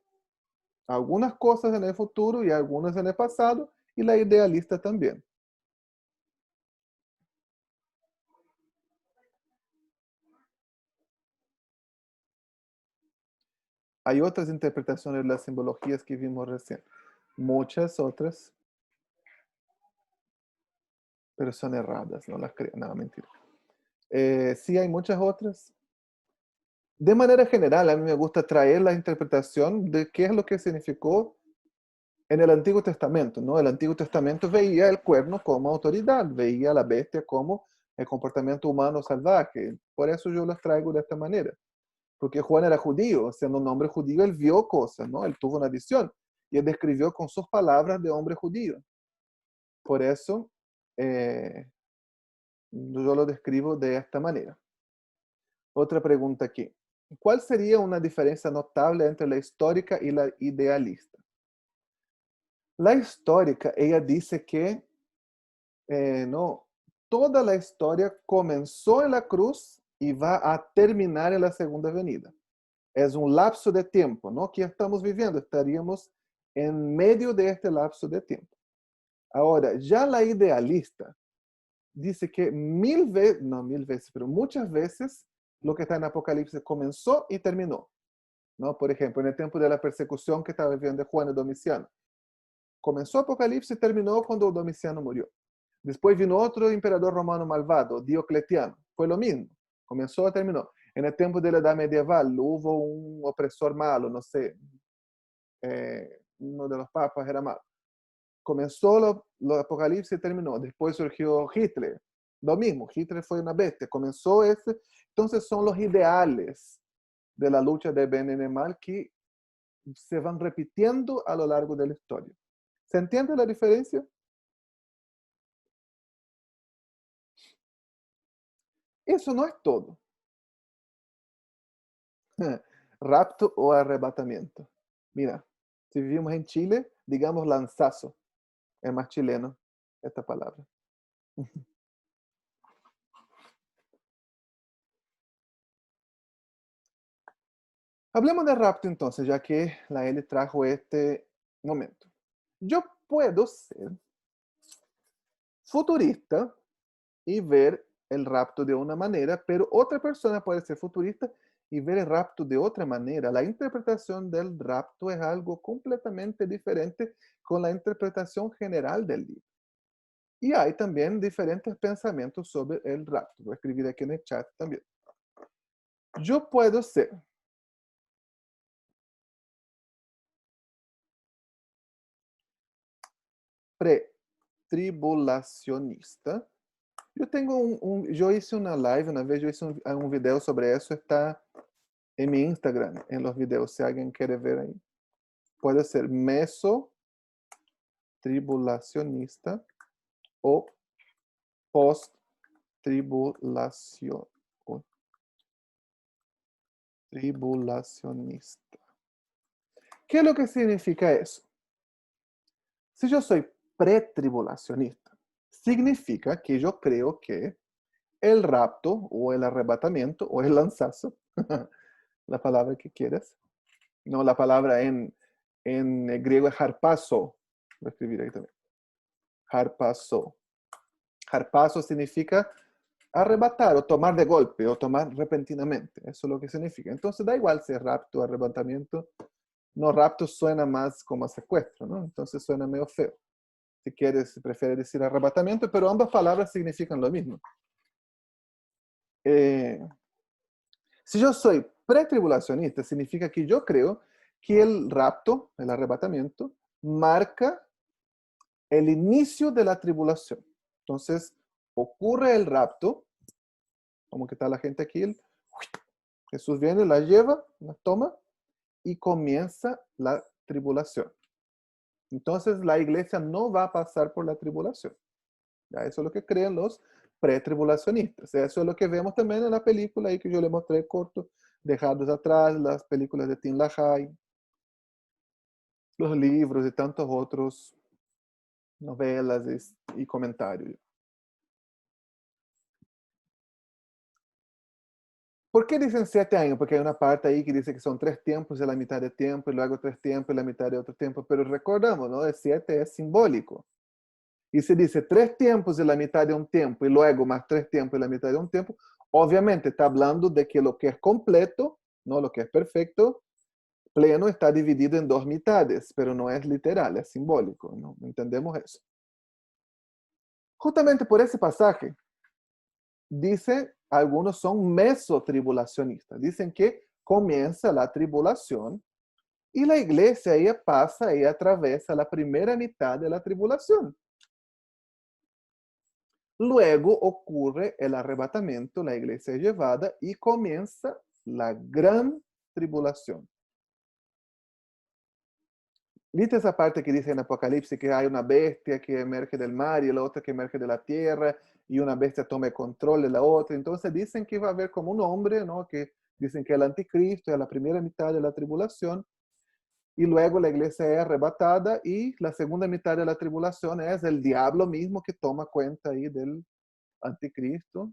algunas cosas en el futuro y algunas en el pasado, y la idealista también. Hay otras interpretaciones de las simbologías que vimos recién. Muchas otras, pero son erradas, no las creo. No, mentira. Sí hay muchas otras. De manera general, a mí me gusta traer la interpretación de qué es lo que significó en el Antiguo Testamento, ¿no? El Antiguo Testamento veía el cuerno como autoridad, veía a la bestia como el comportamiento humano salvaje. Por eso yo las traigo de esta manera. Porque Juan era judío, siendo un hombre judío, él vio cosas, ¿no? Él tuvo una visión y él describió con sus palabras de hombre judío. Por eso yo lo describo de esta manera. Otra pregunta aquí. ¿Cuál sería una diferencia notable entre la histórica y la idealista? La histórica, ella dice que no, toda la historia comenzó en la cruz y va a terminar en la segunda venida. Es un lapso de tiempo, ¿no? Que estamos viviendo, estaríamos en medio de este lapso de tiempo. Ahora, ya la idealista dice que mil veces, pero muchas veces lo que está en Apocalipsis comenzó y terminó, ¿no? Por ejemplo, en el tiempo de la persecución que estaba viviendo Juan y Domiciano. Comenzó Apocalipsis y terminó cuando Domiciano murió. Después vino otro emperador romano malvado, Diocletiano. Fue lo mismo. Comenzó y terminó. En el tiempo de la Edad Medieval hubo un opresor malo, no sé. Uno de los papas era malo. Comenzó lo Apocalipsis y terminó. Después surgió Hitler. Lo mismo. Hitler fue una bestia. Comenzó ese. Entonces son los ideales de la lucha de bien y el mal que se van repitiendo a lo largo de la historia. ¿Se entiende la diferencia? Eso no es todo. Rapto o arrebatamiento. Mira, si vivimos en Chile, digamos lanzazo. Es más chileno esta palabra. Hablemos de rapto entonces, ya que la Eli trajo este momento. Yo puedo ser futurista y ver el rapto de una manera, pero otra persona puede ser futurista y ver el rapto de otra manera. La interpretación del rapto es algo completamente diferente con la interpretación general del libro. Y hay también diferentes pensamientos sobre el rapto. Voy a escribir aquí en el chat también. Yo puedo ser pre-tribulacionista. Yo tengo yo hice una live una vez, yo hice un video sobre eso, está en mi Instagram, en los videos, si alguien quiere ver ahí. Puede ser meso-tribulacionista o post-tribulación. Tribulacionista. ¿Qué es lo que significa eso? Si yo soy pretribulacionista, significa que yo creo que el rapto o el arrebatamiento o el lanzazo, la palabra que quieras, no, la palabra en griego es harpazo. Voy a escribir ahí también. Harpazo. Harpazo significa arrebatar o tomar de golpe o tomar repentinamente. Eso es lo que significa. Entonces da igual si es rapto o arrebatamiento. No, rapto suena más como secuestro, ¿no? Entonces suena medio feo. Si quieres, si prefieres decir arrebatamiento, pero ambas palabras significan lo mismo. Si yo soy pretribulacionista, significa que yo creo que el rapto, el arrebatamiento, marca el inicio de la tribulación. Entonces, ocurre el rapto, como que está la gente aquí, Jesús viene, la lleva, la toma, y comienza la tribulación. Entonces, la iglesia no va a pasar por la tribulación. Ya, eso es lo que creen los pretribulacionistas. Eso es lo que vemos también en la película ahí que yo le mostré corto, Dejados Atrás, las películas de Tim LaHaye. los libros y tantos otros novelas y comentarios. ¿Por qué dicen 7 años? Porque hay una parte ahí que dice que son 3 tiempos y la mitad de tiempo, y luego 3 tiempos y la mitad de otro tiempo. Pero recordamos, ¿no? El 7 es simbólico. Y se dice 3 tiempos y la mitad de un tiempo, y luego más 3 tiempos y la mitad de un tiempo. Obviamente está hablando de que lo que es completo, no lo que es perfecto, pleno, está dividido en 2 mitades, pero no es literal, es simbólico, ¿no? Entendemos eso. Justamente por ese pasaje, dice, algunos son mesotribulacionistas. Dicen que comienza la tribulación y la iglesia ella pasa y atraviesa la primera mitad de la tribulación. Luego ocurre el arrebatamiento, la iglesia es llevada y comienza la gran tribulación. ¿Viste esa parte que dice en Apocalipsis que hay una bestia que emerge del mar y la otra que emerge de la tierra y una bestia toma el control de la otra? Entonces dicen que va a haber como un hombre, ¿no? Que dicen que el anticristo es la primera mitad de la tribulación y luego la iglesia es arrebatada y la segunda mitad de la tribulación es el diablo mismo que toma cuenta ahí del anticristo.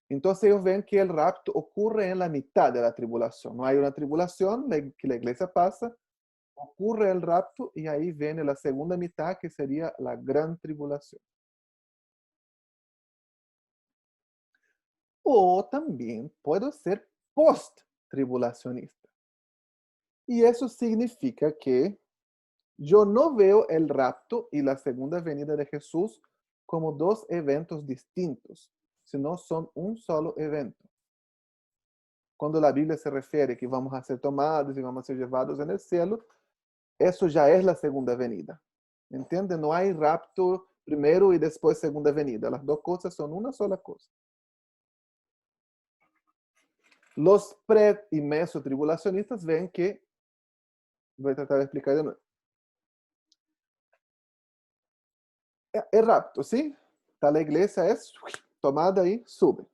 Entonces ellos ven que el rapto ocurre en la mitad de la tribulación. No hay una tribulación que la iglesia pasa, ocurre el rapto y ahí viene la segunda mitad que sería la gran tribulación. O también puedo ser post-tribulacionista. Y eso significa que yo no veo el rapto y la segunda venida de Jesús como 2 eventos distintos, sino son un solo evento. Cuando la Biblia se refiere que vamos a ser tomados y vamos a ser llevados en el cielo, eso ya es la segunda venida. ¿Entiende? No hay rapto primero y después segunda venida. Las 2 cosas son una sola cosa. Los pre y mesotribulacionistas ven que, voy a tratar de explicar de nuevo. El rapto, ¿sí? Está la iglesia, es tomada y sube.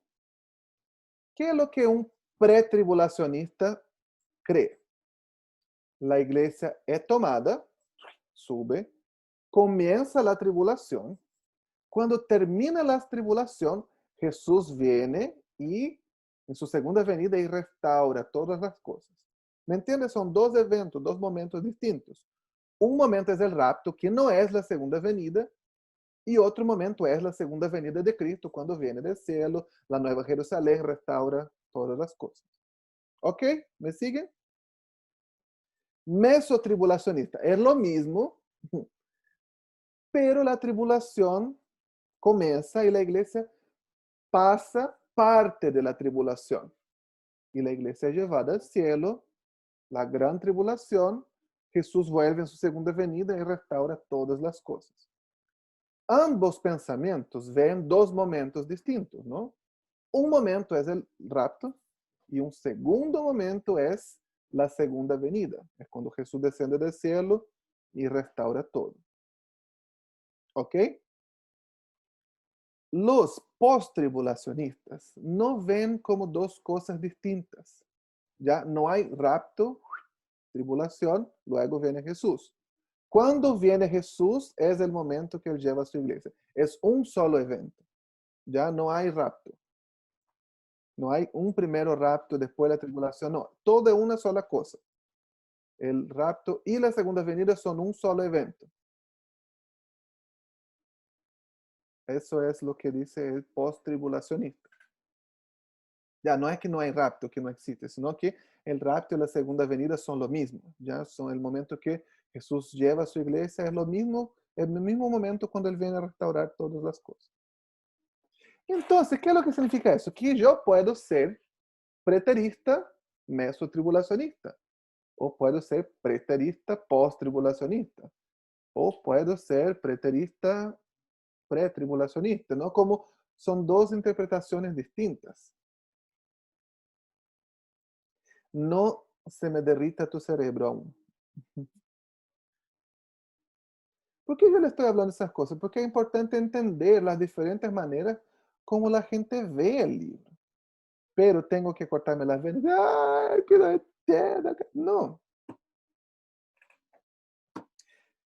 ¿Qué es lo que un pretribulacionista cree? La iglesia es tomada, sube, comienza la tribulación. Cuando termina la tribulación, Jesús viene y en su segunda venida y restaura todas las cosas. ¿Me entiendes? Son 2 eventos, 2 momentos distintos. Un momento es el rapto, que no es la segunda venida, y otro momento es la segunda venida de Cristo, cuando viene del cielo, la nueva Jerusalén restaura todas las cosas. ¿Ok? ¿Me siguen? Mesotribulacionista. Es lo mismo, pero la tribulación comienza y la iglesia pasa parte de la tribulación. Y la iglesia es llevada al cielo, la gran tribulación, Jesús vuelve en su segunda venida y restaura todas las cosas. Ambos pensamientos ven 2 momentos distintos, ¿no? Un momento es el rapto y un segundo momento es la segunda venida. Es cuando Jesús desciende del cielo y restaura todo. ¿Ok? Los post-tribulacionistas no ven como 2 cosas distintas. Ya no hay rapto, tribulación, luego viene Jesús. Cuando viene Jesús es el momento que él lleva a su iglesia. Es un solo evento. Ya no hay rapto. No hay un primero rapto, después la tribulación. No, todo es una sola cosa. El rapto y la segunda venida son un solo evento. Eso es lo que dice el post-tribulacionista. Ya no es que no hay rapto, que no existe, sino que el rapto y la segunda venida son lo mismo. Ya son el momento que Jesús lleva a su iglesia, es lo mismo, el mismo momento cuando él viene a restaurar todas las cosas. Entonces, ¿qué es lo que significa eso? Que yo puedo ser preterista, mesotribulacionista, o puedo ser preterista, post-tribulacionista, o puedo ser preterista, pretribulacionista, ¿no? Como son 2 interpretaciones distintas. No se me derrita tu cerebro aún. ¿Por qué yo le estoy hablando de esas cosas? Porque es importante entender las diferentes maneras como la gente ve el libro. Pero tengo que cortarme las venas. ¡Ay, que no entiendo! No.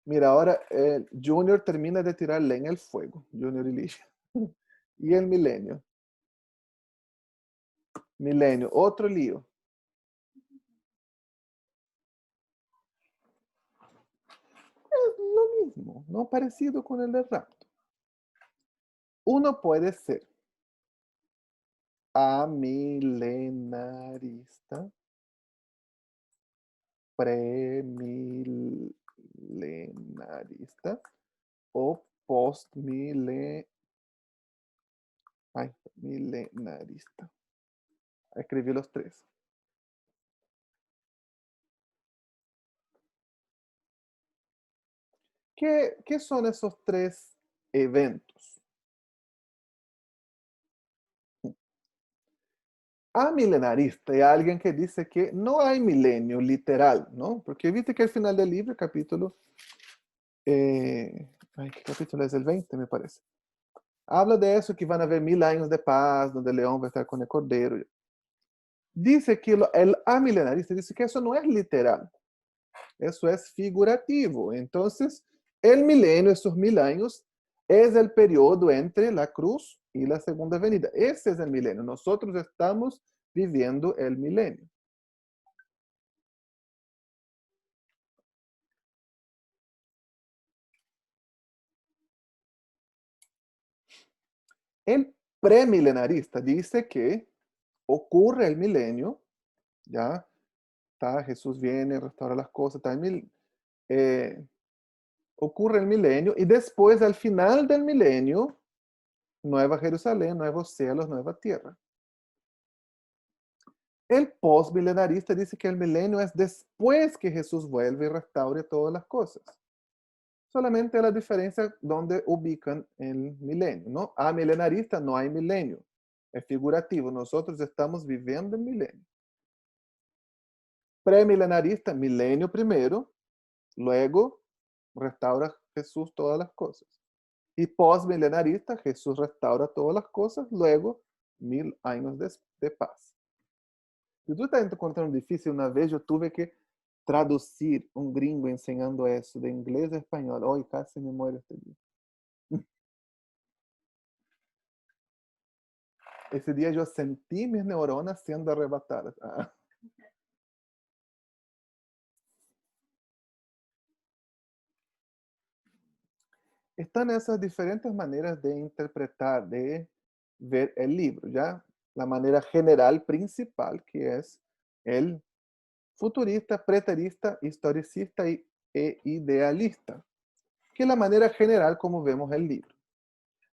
Mira, ahora Junior termina de tirar leña al fuego. Junior y Ligia. Y el milenio. Milenio, otro lío. Es lo mismo, ¿no? Parecido con el del rapto. Uno puede ser amilenarista, premilenarista o milenarista. Escribí los tres. ¿Qué son esos tres eventos? Amilenarista es alguien que dice que no hay milenio literal, ¿no? Porque viste que al final del libro, capítulo, ¿qué capítulo es? El 20, me parece. Habla de eso, que van a haber 1000 años de paz, donde el león va a estar con el cordero. Dice que el amilenarista dice que eso no es literal, eso es figurativo. Entonces, el milenio, esos 1000 años, es el periodo entre la cruz y la segunda venida. Ese es el milenio. Nosotros estamos viviendo el milenio. El premilenarista dice que ocurre el milenio, ya está, Jesús viene, restaura las cosas, ocurre el milenio y después, al final del milenio, Nueva Jerusalén, nuevos cielos, nueva tierra. El postmilenarista dice que el milenio es después que Jesús vuelve y restaure todas las cosas. Solamente la diferencia donde ubican el milenio, ¿no? Milenarista no hay milenio, es figurativo. Nosotros estamos viviendo el milenio. Premilenarista, milenio primero, luego restaura Jesús todas las cosas. Y postmilenarista, Jesús restaura todas las cosas, luego 1000 años de paz. Si tú estás encontrando difícil, una vez yo tuve que traducir un gringo enseñando eso de inglés a español. Hoy casi me muero este día. Ese día yo sentí mis neuronas siendo arrebatadas. Están esas diferentes maneras de interpretar, de ver el libro, ¿ya? La manera general principal, que es el futurista, preterista, historicista e idealista, que es la manera general como vemos el libro.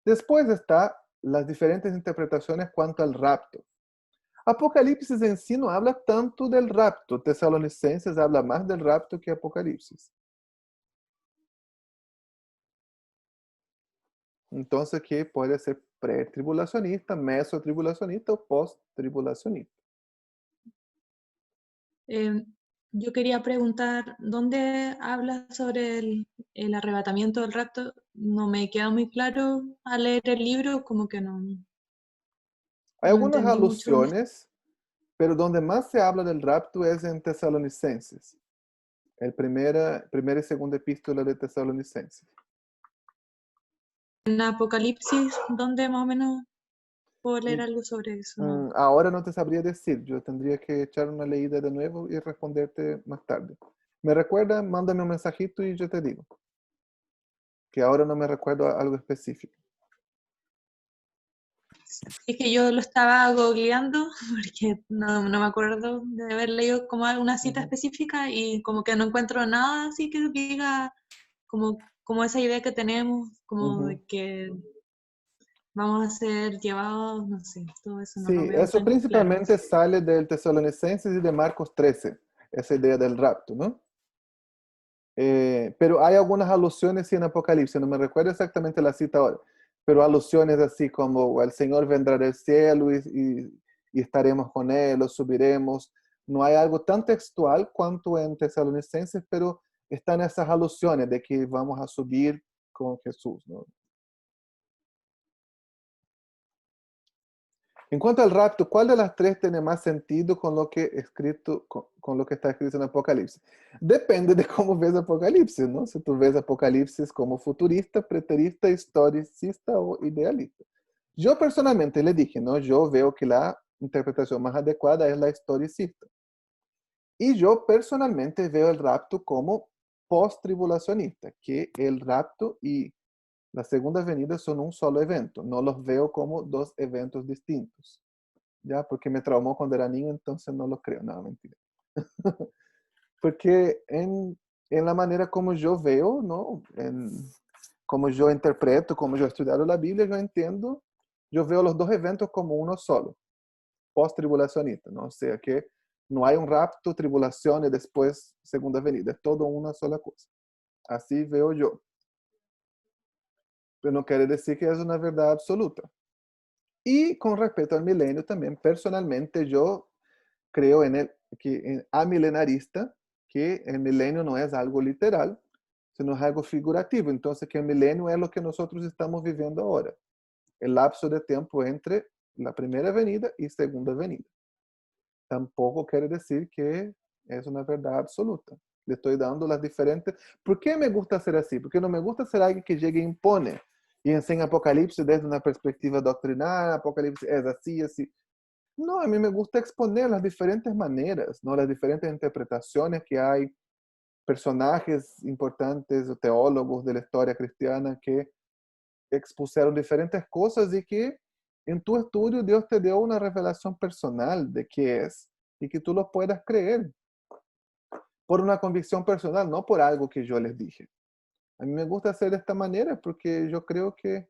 Después está las diferentes interpretaciones cuanto al rapto. Apocalipsis en sí no habla tanto del rapto. Tesalonicenses habla más del rapto que Apocalipsis. Entonces, que puede ser pretribulacionista, mesotribulacionista o posttribulacionista. Yo quería preguntar, ¿dónde habla sobre el arrebatamiento del rapto? No me queda muy claro al leer el libro, como que no Hay algunas entendí mucho. alusiones, pero donde más se habla del rapto es en Tesalonicenses. El primera y segunda epístola de Tesalonicenses. En Apocalipsis, ¿dónde más o menos puedo leer Y, algo sobre eso? ¿No? ahora no te sabría decir, yo tendría que echar una leída de nuevo y responderte más tarde. ¿Me recuerda? Mándame un mensajito y yo te digo. Que ahora no me recuerdo algo específico. Es que yo lo estaba googleando porque no me acuerdo de haber leído como alguna cita específica y como que no encuentro nada así que diga como esa idea que tenemos, como de que vamos a ser llevados, no sé, todo eso no Sí, lo veo eso tan claro. principalmente sale del Tesalonicenses y de Marcos 13, esa idea del rapto, ¿no? Pero hay algunas alusiones en Apocalipsis, no me recuerdo exactamente la cita ahora, pero alusiones así como el Señor vendrá del cielo y estaremos con Él, o subiremos. No hay algo tan textual cuanto en Tesalonicenses, pero están esas alusiones de que vamos a subir con Jesús, ¿no? En cuanto al rapto, ¿cuál de las tres tiene más sentido con lo que escrito, con con lo que está escrito en Apocalipsis. Depende de cómo ves Apocalipsis, ¿no? Si tú ves Apocalipsis como futurista, preterista, historicista o idealista. Yo personalmente le dije, ¿no? Yo veo que la interpretación más adecuada es la historicista. Y yo personalmente veo el rapto como post-tribulacionista, que el rapto y la segunda venida son un solo evento. No los veo como dos eventos distintos. ¿Ya? Porque me traumó cuando era niño, entonces no lo creo. No, mentira. Porque en la manera como yo veo, ¿no? Como yo interpreto, como yo he estudiado la Biblia, yo entiendo, yo veo los dos eventos como uno solo, post-tribulacionista, ¿no? O sea que no hay un rapto, tribulación y después segunda venida, es todo una sola cosa. Así veo yo. Pero no quiere decir que es una verdad absoluta. Y con respecto al milenio también, personalmente yo creo amilenarista, que el milenio no es algo literal, sino es algo figurativo. Entonces, que el milenio es lo que nosotros estamos viviendo ahora. El lapso de tiempo entre la primera venida y segunda venida. Tampoco quiere decir que es una verdad absoluta. Le estoy dando las diferentes... ¿Por qué me gusta ser así? Porque no me gusta ser alguien que llegue e impone y enseña Apocalipsis desde una perspectiva doctrinal, Apocalipsis es así, así. No, a mí me gusta exponer las diferentes maneras, ¿no? Las diferentes interpretaciones que hay, personajes importantes o teólogos de la historia cristiana que expusieron diferentes cosas y que en tu estudio Dios te dio una revelación personal de qué es y que tú lo puedas creer por una convicción personal, no por algo que yo les dije. A mí me gusta hacer de esta manera porque yo creo que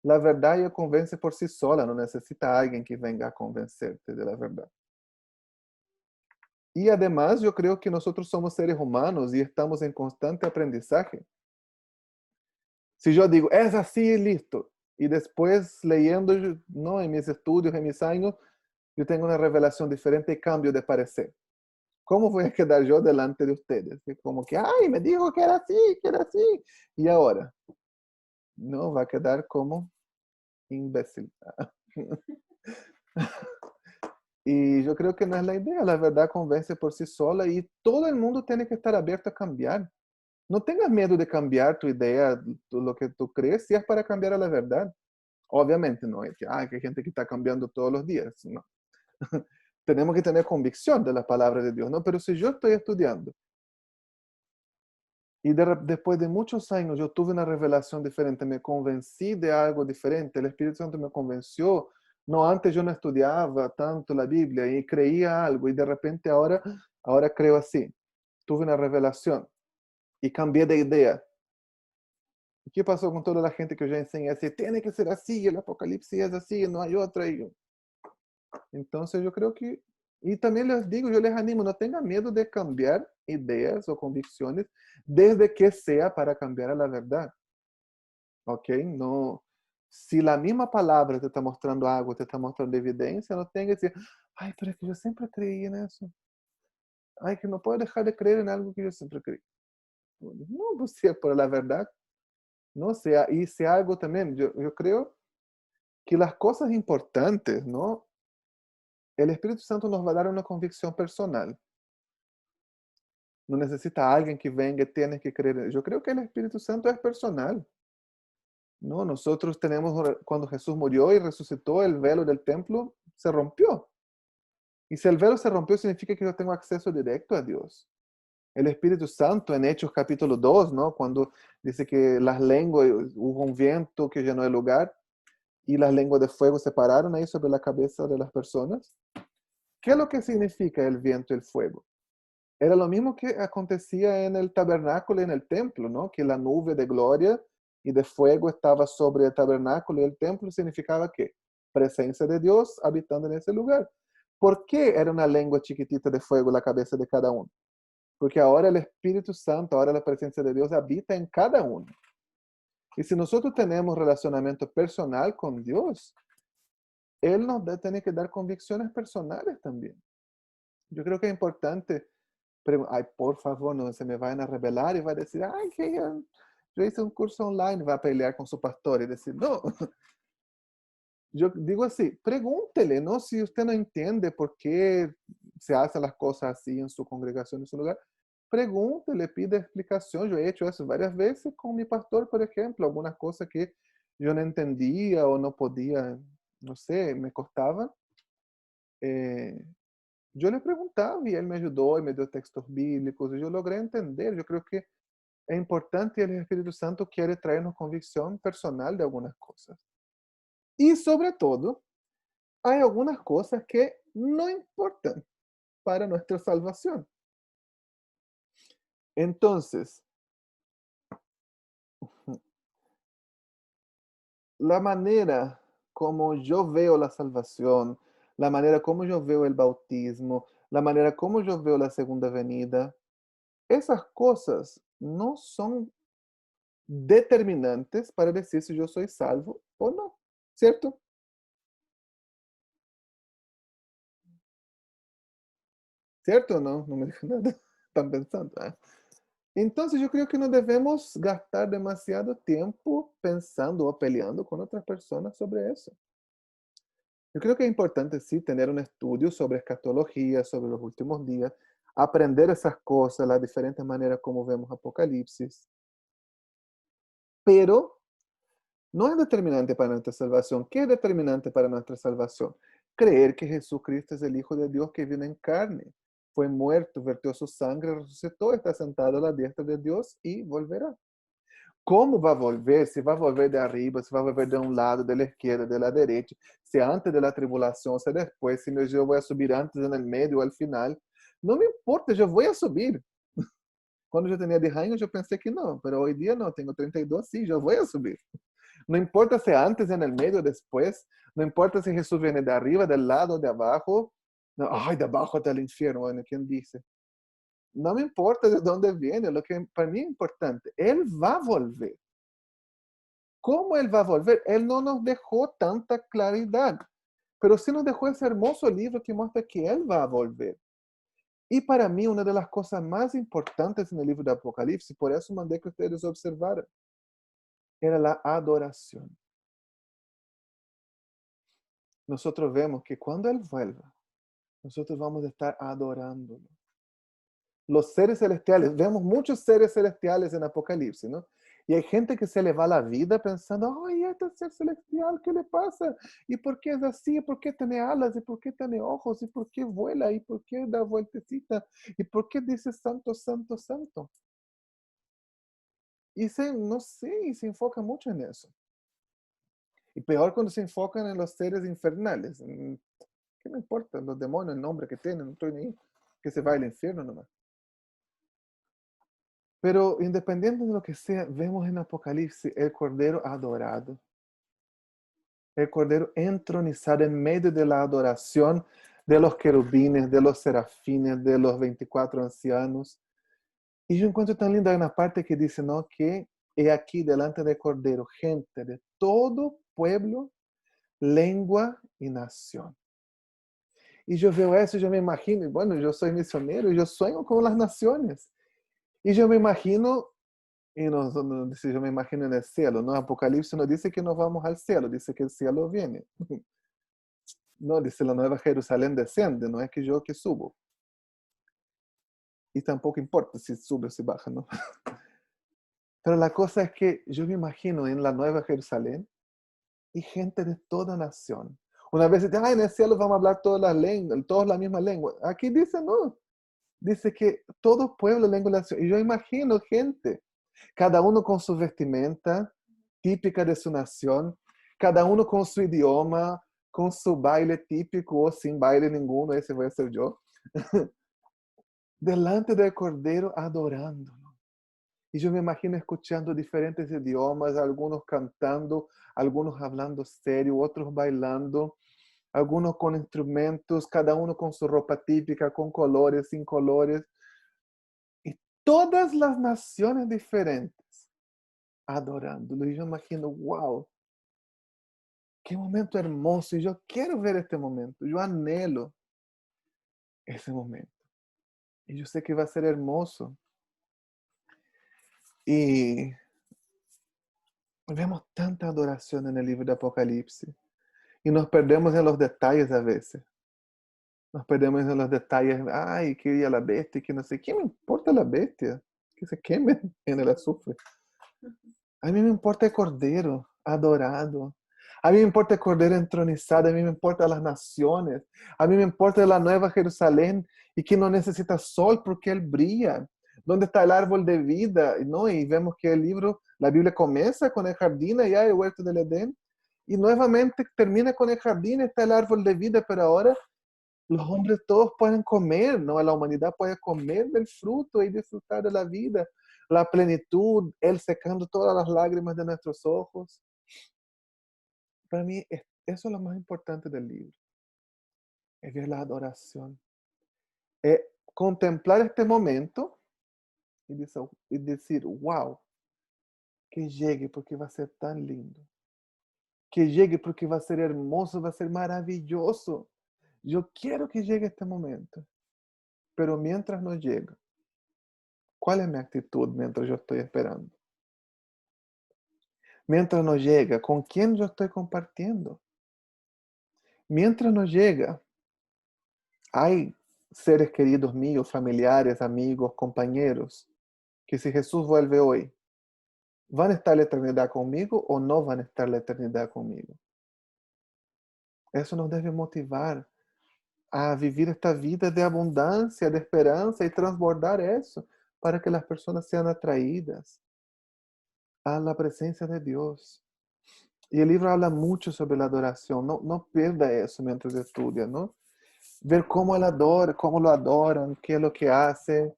la verdad ya convence por sí sola, no necesita alguien que venga a convencerte de la verdad. Y además yo creo que nosotros somos seres humanos y estamos en constante aprendizaje. Si yo digo, es así, listo, y después leyendo, ¿no? En mis estudios, en mis años, yo tengo una revelación diferente y cambio de parecer. ¿Cómo voy a quedar yo delante de ustedes? Es como que, ay, me dijo que era así, y ahora, no, va a quedar como imbécil. Y yo creo que no es la idea, la verdad convence por sí sola y todo el mundo tiene que estar abierto a cambiar. No tengas miedo de cambiar tu idea, lo que tú crees, si es para cambiar a la verdad. Obviamente no es que, que hay gente que está cambiando todos los días, no. Tenemos que tener convicción de la palabra de Dios, ¿no? Pero si yo estoy estudiando y después de muchos años yo tuve una revelación diferente, me convencí de algo diferente, el Espíritu Santo me convenció. No, antes yo no estudiaba tanto la Biblia y creía algo y de repente ahora creo así. Tuve una revelación y cambié de idea. ¿Qué pasó con toda la gente que yo enseñé? Así, tiene que ser así, el Apocalipsis es así, no hay otra. Entonces yo creo que, y también les digo, yo les animo, no tengan miedo de cambiar ideas o convicciones desde que sea para cambiar a la verdad. ¿Ok? No, si la misma palabra te está mostrando algo, te está mostrando evidencia, no tengas que decir, ay, pero es que yo siempre creí en eso. Ay, que no puedo dejar de creer en algo que yo siempre creí. No, pues si es por la verdad. No sea, y si algo también, yo creo que las cosas importantes, ¿no? El Espíritu Santo nos va a dar una convicción personal. No necesita alguien que venga, tienes que creer. Yo creo que el Espíritu Santo es personal. No, nosotros tenemos, cuando Jesús murió y resucitó, el velo del templo se rompió. Y si el velo se rompió, significa que yo tengo acceso directo a Dios. El Espíritu Santo en Hechos capítulo 2, ¿no? Cuando dice que las lenguas, hubo un viento que llenó el lugar y las lenguas de fuego se pararon ahí sobre la cabeza de las personas. ¿Qué es lo que significa el viento y el fuego? Era lo mismo que acontecía en el tabernáculo y en el templo, ¿no? Que la nube de gloria y de fuego estaba sobre el tabernáculo y el templo significaba que presencia de Dios habitando en ese lugar. ¿Por qué era una lengua chiquitita de fuego la cabeza de cada uno? Porque ahora el Espíritu Santo, ahora la presencia de Dios habita en cada uno. Y si nosotros tenemos relacionamiento personal con Dios, Él nos tiene que dar convicciones personales también. Yo creo que es importante, pero, ay, por favor, no se me vayan a rebelar y va a decir, ay, que yo hice un curso online, va a pelear con su pastor y decir, no. Yo digo así, pregúntele, ¿no? Si usted no entiende por qué se hacen las cosas así en su congregación, en su lugar, pregúntele, pide explicación. Yo he hecho eso varias veces con mi pastor, por ejemplo, algunas cosas que yo no entendía o no podía, no sé, me costaban. Yo le preguntaba y él me ayudó y me dio textos bíblicos y yo logré entender. Yo creo que es importante y el Espíritu Santo quiere traernos convicción personal de algunas cosas. Y sobre todo, hay algunas cosas que no importan para nuestra salvación. Entonces, la manera como yo veo la salvación, la manera como yo veo el bautismo, la manera como yo veo la segunda venida, esas cosas no son determinantes para decir si yo soy salvo o no, ¿cierto? ¿Cierto o no? No me dijo nada. Están pensando. ¿Eh? Entonces yo creo que no debemos gastar demasiado tiempo pensando o peleando con otras personas sobre eso. Yo creo que es importante sí tener un estudio sobre escatología, sobre los últimos días, aprender esas cosas, las diferentes maneras como vemos Apocalipsis, pero no es determinante para nuestra salvación. ¿Qué es determinante para nuestra salvación? Creer que Jesucristo es el Hijo de Dios que vino en carne, fue muerto, vertió su sangre, resucitó, está sentado a la diestra de Dios y volverá. ¿Cómo va a volver? Se va a volver de arriba, se va a volver de un lado, de la izquierda, de la derecha, se antes de la tribulación, se después, si yo voy a subir antes, en el medio o al final. No me importa, yo voy a subir. Cuando yo tenía 10 años yo pensé que no, pero hoy día no, tengo 32, sí, yo voy a subir. No importa si antes, en el medio, después, no importa si Jesús viene de arriba, del lado, de abajo. No, ay, de abajo hasta el infierno, bueno, ¿quién dice? No me importa de dónde viene, lo que para mí es importante, Él va a volver. ¿Cómo Él va a volver? Él no nos dejó tanta claridad, pero sí nos dejó ese hermoso libro que muestra que Él va a volver. Y para mí, una de las cosas más importantes en el libro de Apocalipsis, por eso mandé que ustedes observaran, era la adoración. Nosotros vemos que cuando Él vuelva, nosotros vamos a estar adorándolo. Los seres celestiales, vemos muchos seres celestiales en Apocalipsis, ¿no? Y hay gente que se le va la vida pensando, ay, este ser celestial, ¿qué le pasa? ¿Y por qué es así? ¿Y por qué tiene alas? ¿Y por qué tiene ojos? ¿Y por qué vuela? ¿Y por qué da vueltecita? ¿Y por qué dice santo, santo, santo? Y no sé, y se enfoca mucho en eso. Y peor cuando se enfocan en los seres infernales. ¿Qué me importa? Los demonios, el nombre que tienen, no estoy ni que se va al infierno nomás. Pero independiente de lo que sea, vemos en Apocalipsis el Cordero adorado. El Cordero entronizado en medio de la adoración de los querubines, de los serafines, de los 24 ancianos. Y yo encuentro tan linda una parte que dice, ¿no? Que he aquí delante del Cordero gente de todo pueblo, lengua y nación. Y yo veo eso y yo me imagino, bueno, yo soy misionero y yo sueño con las naciones. Y yo me imagino, y no dice yo me imagino en el cielo, ¿no? Apocalipsis no dice que nos vamos al cielo, dice que el cielo viene. No, dice la nueva Jerusalén desciende, no es que yo que subo. Y tampoco importa si sube o si baja, ¿no? Pero la cosa es que yo me imagino en la nueva Jerusalén y gente de toda nación. Una vez dice, en el cielo vamos a hablar todas las lenguas, todos la misma lengua. Aquí dice no. Dice que todo pueblo, lengua, nación. Y yo imagino gente, cada uno con su vestimenta típica de su nación, cada uno con su idioma, con su baile típico o sin baile ninguno, ese voy a ser yo, delante del Cordero adorándolo. Y yo me imagino escuchando diferentes idiomas, algunos cantando, algunos hablando serio, otros bailando, algunos con instrumentos, cada uno con su ropa típica, con colores, sin colores. Y todas las naciones diferentes adorándolo. Y yo imagino, wow, qué momento hermoso. Y yo quiero ver este momento. Yo anhelo ese momento. Y yo sé que va a ser hermoso. Y vemos tanta adoración en el libro de Apocalipsis. Y nos perdemos en los detalles a veces. Nos perdemos en los detalles. Ay, quería la bestia, que no sé. ¿Qué me importa la bestia? Que se quemen en el azufre. A mí me importa el Cordero adorado. A mí me importa el Cordero entronizado. A mí me importan las naciones. A mí me importa la nueva Jerusalén y que no necesita sol porque Él brilla. ¿Dónde está el árbol de vida? ¿No? Y vemos que el libro, la Biblia comienza con el jardín allá, el huerto del Edén, y nuevamente termina con el jardín, está el árbol de vida, pero ahora los hombres todos pueden comer, ¿no? La humanidad puede comer del fruto y disfrutar de la vida, la plenitud, Él secando todas las lágrimas de nuestros ojos. Para mí, eso es lo más importante del libro, es ver la adoración, es contemplar este momento y decir, wow, que llegue porque va a ser tan lindo, que llegue porque va a ser hermoso, va a ser maravilloso. Yo quiero que llegue este momento, pero mientras no llega, ¿cuál es mi actitud mientras yo estoy esperando? Mientras no llega, ¿con quién yo estoy compartiendo? Mientras no llega, hay seres queridos míos, familiares, amigos, compañeros, que si Jesús vuelve hoy, ¿van a estar la eternidad conmigo o no van a estar la eternidad conmigo? Eso nos debe motivar a vivir esta vida de abundancia, de esperanza y transbordar eso para que las personas sean atraídas a la presencia de Dios. Y el libro habla mucho sobre la adoración. No pierda eso mientras estudia, ¿no? Ver cómo él adora, cómo lo adoran, qué es lo que hace,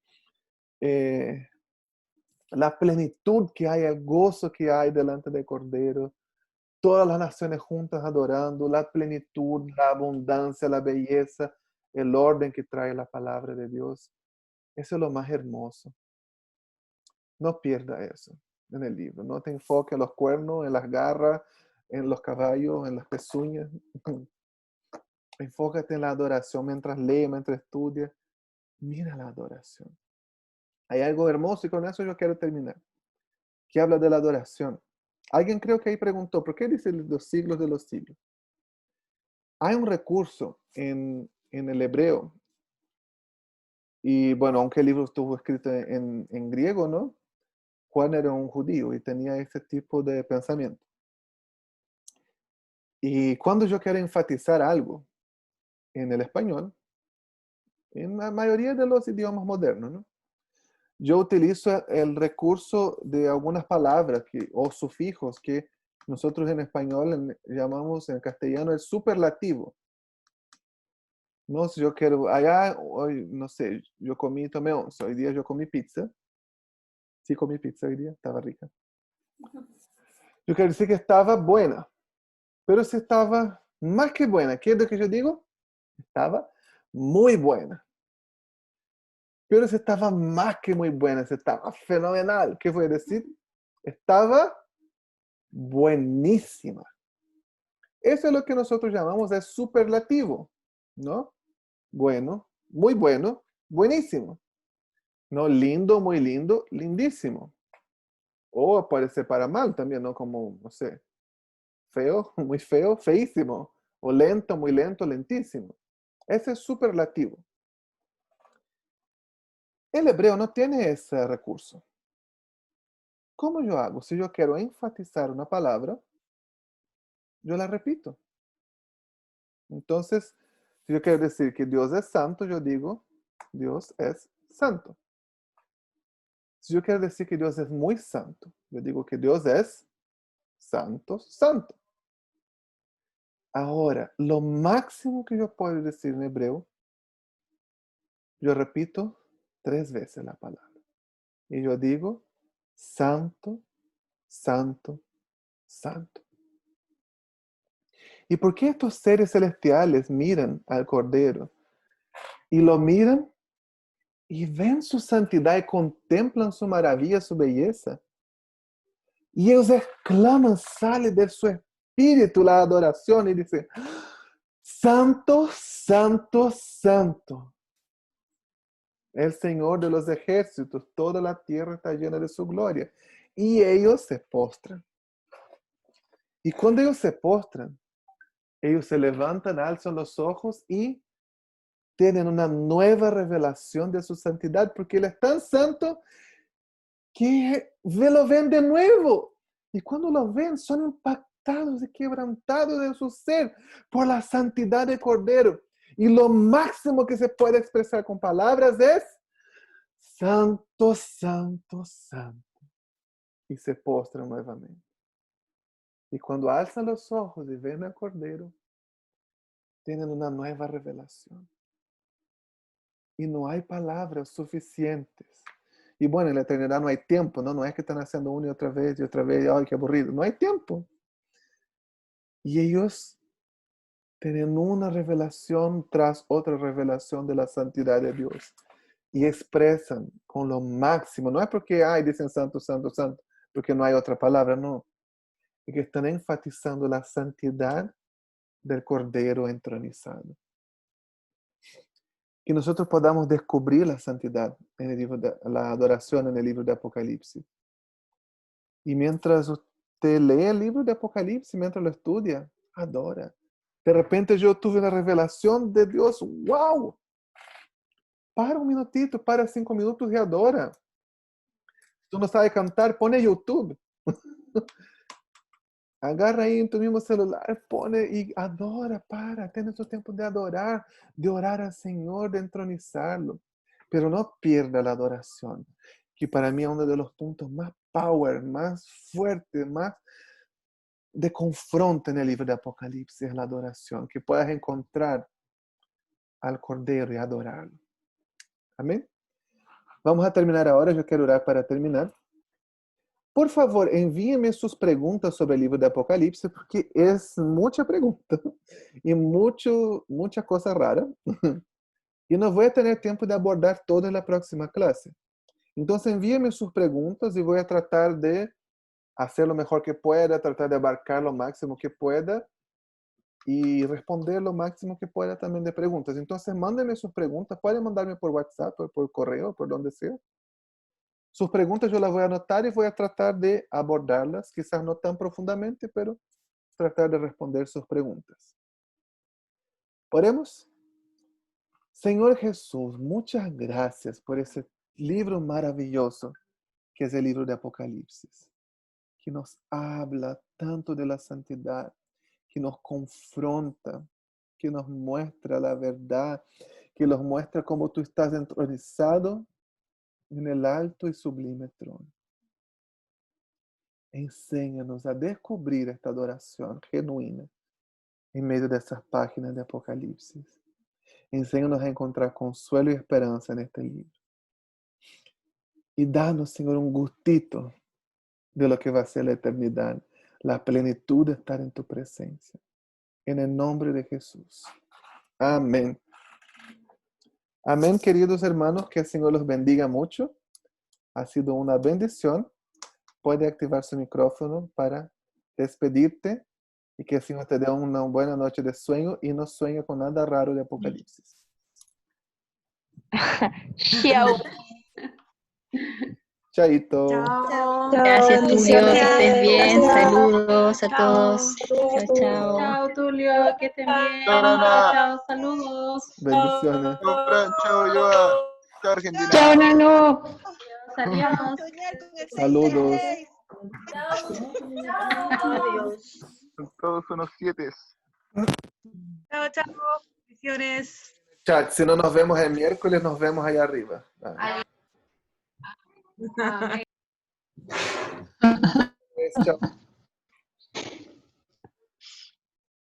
la plenitud que hay, el gozo que hay delante del Cordero, todas las naciones juntas adorando, la plenitud, la abundancia, la belleza, el orden que trae la palabra de Dios. Eso es lo más hermoso. No pierda eso en el libro. No te enfoques en los cuernos, en las garras, en los caballos, en las pezuñas. Enfócate en la adoración mientras lee, mientras estudia. Mira la adoración. Hay algo hermoso y con eso yo quiero terminar. Que habla de la adoración. Alguien creo que ahí preguntó, ¿por qué dice los siglos de los siglos? Hay un recurso en el hebreo. Y bueno, aunque el libro estuvo escrito en griego, ¿no? Juan era un judío y tenía ese tipo de pensamiento. Y cuando yo quiero enfatizar algo en el español, en la mayoría de los idiomas modernos, ¿no? Yo utilizo el recurso de algunas palabras o sufijos que nosotros en español llamamos en castellano el superlativo. No, si yo quiero, allá, hoy, no sé, yo tomé once, hoy día yo comí pizza. Sí comí pizza hoy día, estaba rica. Yo quiero decir que estaba buena, pero si estaba más que buena, ¿qué es lo que yo digo? Estaba muy buena. Pero si estaba más que muy buena, si estaba fenomenal, ¿qué voy a decir? Estaba buenísima. Eso es lo que nosotros llamamos de superlativo, ¿no? Bueno, muy bueno, buenísimo. ¿No? Lindo, muy lindo, lindísimo. O puede ser para mal también, ¿no? Como, no sé, feo, muy feo, feísimo. O lento, muy lento, lentísimo. Ese es superlativo. El hebreo no tiene ese recurso. ¿Cómo yo hago? Si yo quiero enfatizar una palabra, yo la repito. Entonces, si yo quiero decir que Dios es santo, yo digo, Dios es santo. Si yo quiero decir que Dios es muy santo, yo digo que Dios es santo, santo. Ahora, lo máximo que yo puedo decir en hebreo, yo repito 3 veces la palabra. Y yo digo, santo, santo, santo. ¿Y por qué estos seres celestiales miran al Cordero? Y lo miran y ven su santidad y contemplan su maravilla, su belleza. Y ellos exclaman, sale de su espíritu la adoración y dicen, santo, santo, santo. El Señor de los ejércitos, toda la tierra está llena de su gloria. Y ellos se postran. Y cuando ellos se postran, ellos se levantan, alzan los ojos y tienen una nueva revelación de su santidad, porque Él es tan santo que lo ven de nuevo. Y cuando lo ven, son impactados y quebrantados de su ser por la santidad del Cordero. Y lo máximo que se puede expresar con palabras es: Santo, santo, santo. Y se postran nuevamente. Y cuando alzan los ojos y ven al Cordero, tienen una nueva revelación. Y no hay palabras suficientes. Y bueno, en la eternidad no hay tiempo, ¿no? No es que están haciendo una y otra vez, ¡ay, qué aburrido! No hay tiempo. Y ellos tienen una revelación tras otra revelación de la santidad de Dios. Y expresan con lo máximo. No es porque, dicen santo, santo, santo, porque no hay otra palabra, no. Es que están enfatizando la santidad del Cordero entronizado. Que nosotros podamos descubrir la santidad en el libro la adoración en el libro de Apocalipsis. Y mientras usted lee el libro de Apocalipsis, mientras lo estudia, adora. De repente yo tuve una revelación de Dios. ¡Wow! Para un minutito, para 5 minutos y adora. Si tú no sabes cantar, pone YouTube. Agarra ahí en tu mismo celular, pone y adora, tiene tu tiempo de adorar, de orar al Señor, de entronizarlo. Pero no pierda la adoración, que para mí es uno de los puntos más power, más fuertes, más de confronto en el libro de Apocalipsis, la adoración, que puedas encontrar al Cordero y adorarlo. Amén. Vamos a terminar ahora, yo quiero orar para terminar. Por favor, envíenme sus preguntas sobre el libro de Apocalipsis, porque es mucha pregunta y mucha cosa rara. Y no voy a tener tiempo de abordar todo en la próxima clase. Entonces, envíenme sus preguntas y voy a tratar de hacer lo mejor que pueda, tratar de abarcar lo máximo que pueda y responder lo máximo que pueda también de preguntas. Entonces, mándenme sus preguntas. Pueden mandarme por WhatsApp, por correo, por donde sea. Sus preguntas yo las voy a anotar y voy a tratar de abordarlas, quizás no tan profundamente, pero tratar de responder sus preguntas. Oremos. Señor Jesús, muchas gracias por ese libro maravilloso que es el libro de Apocalipsis, que nos habla tanto de la santidad, que nos confronta, que nos muestra la verdad, que nos muestra cómo tú estás entronizado en el alto y sublime trono. Enséñanos a descubrir esta adoración genuina en medio de esas páginas de Apocalipsis. Enséñanos a encontrar consuelo y esperanza en este libro. Y danos, Señor, un gustito de lo que va a ser la eternidad, la plenitud de estar en tu presencia. En el nombre de Jesús. Amén. Amén, queridos hermanos, que el Señor los bendiga mucho. Ha sido una bendición. Puede activar su micrófono para despedirte y que el Señor te dé una buena noche de sueño y no sueñe con nada raro de Apocalipsis. Chao. Chaito. Chao. Gracias, Tulio, que estés bien. Gracias. Saludos a todos. Chao, chao. Chao, Tulio, que estén bien. Chao, Nana. Chao, saludos. Bendiciones. Chao, Fran. Chao, Joa. Chao, Argentina. Chao, Nano. Adiós. Saludos. Son todos unos 7. Chao, chao. Bendiciones. Chat, si no nos vemos el miércoles, nos vemos allá arriba. Chao.